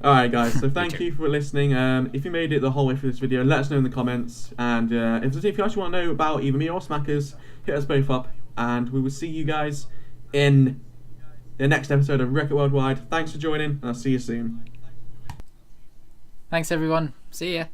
Alright guys, so thank you for listening. If you made it the whole way through this video, let us know in the comments, and if you actually want to know about either me or Smacers, hit us both up, and we will see you guys in the next episode of Wreck-It Worldwide. Thanks for joining, and I'll see you soon. Thanks everyone, see ya.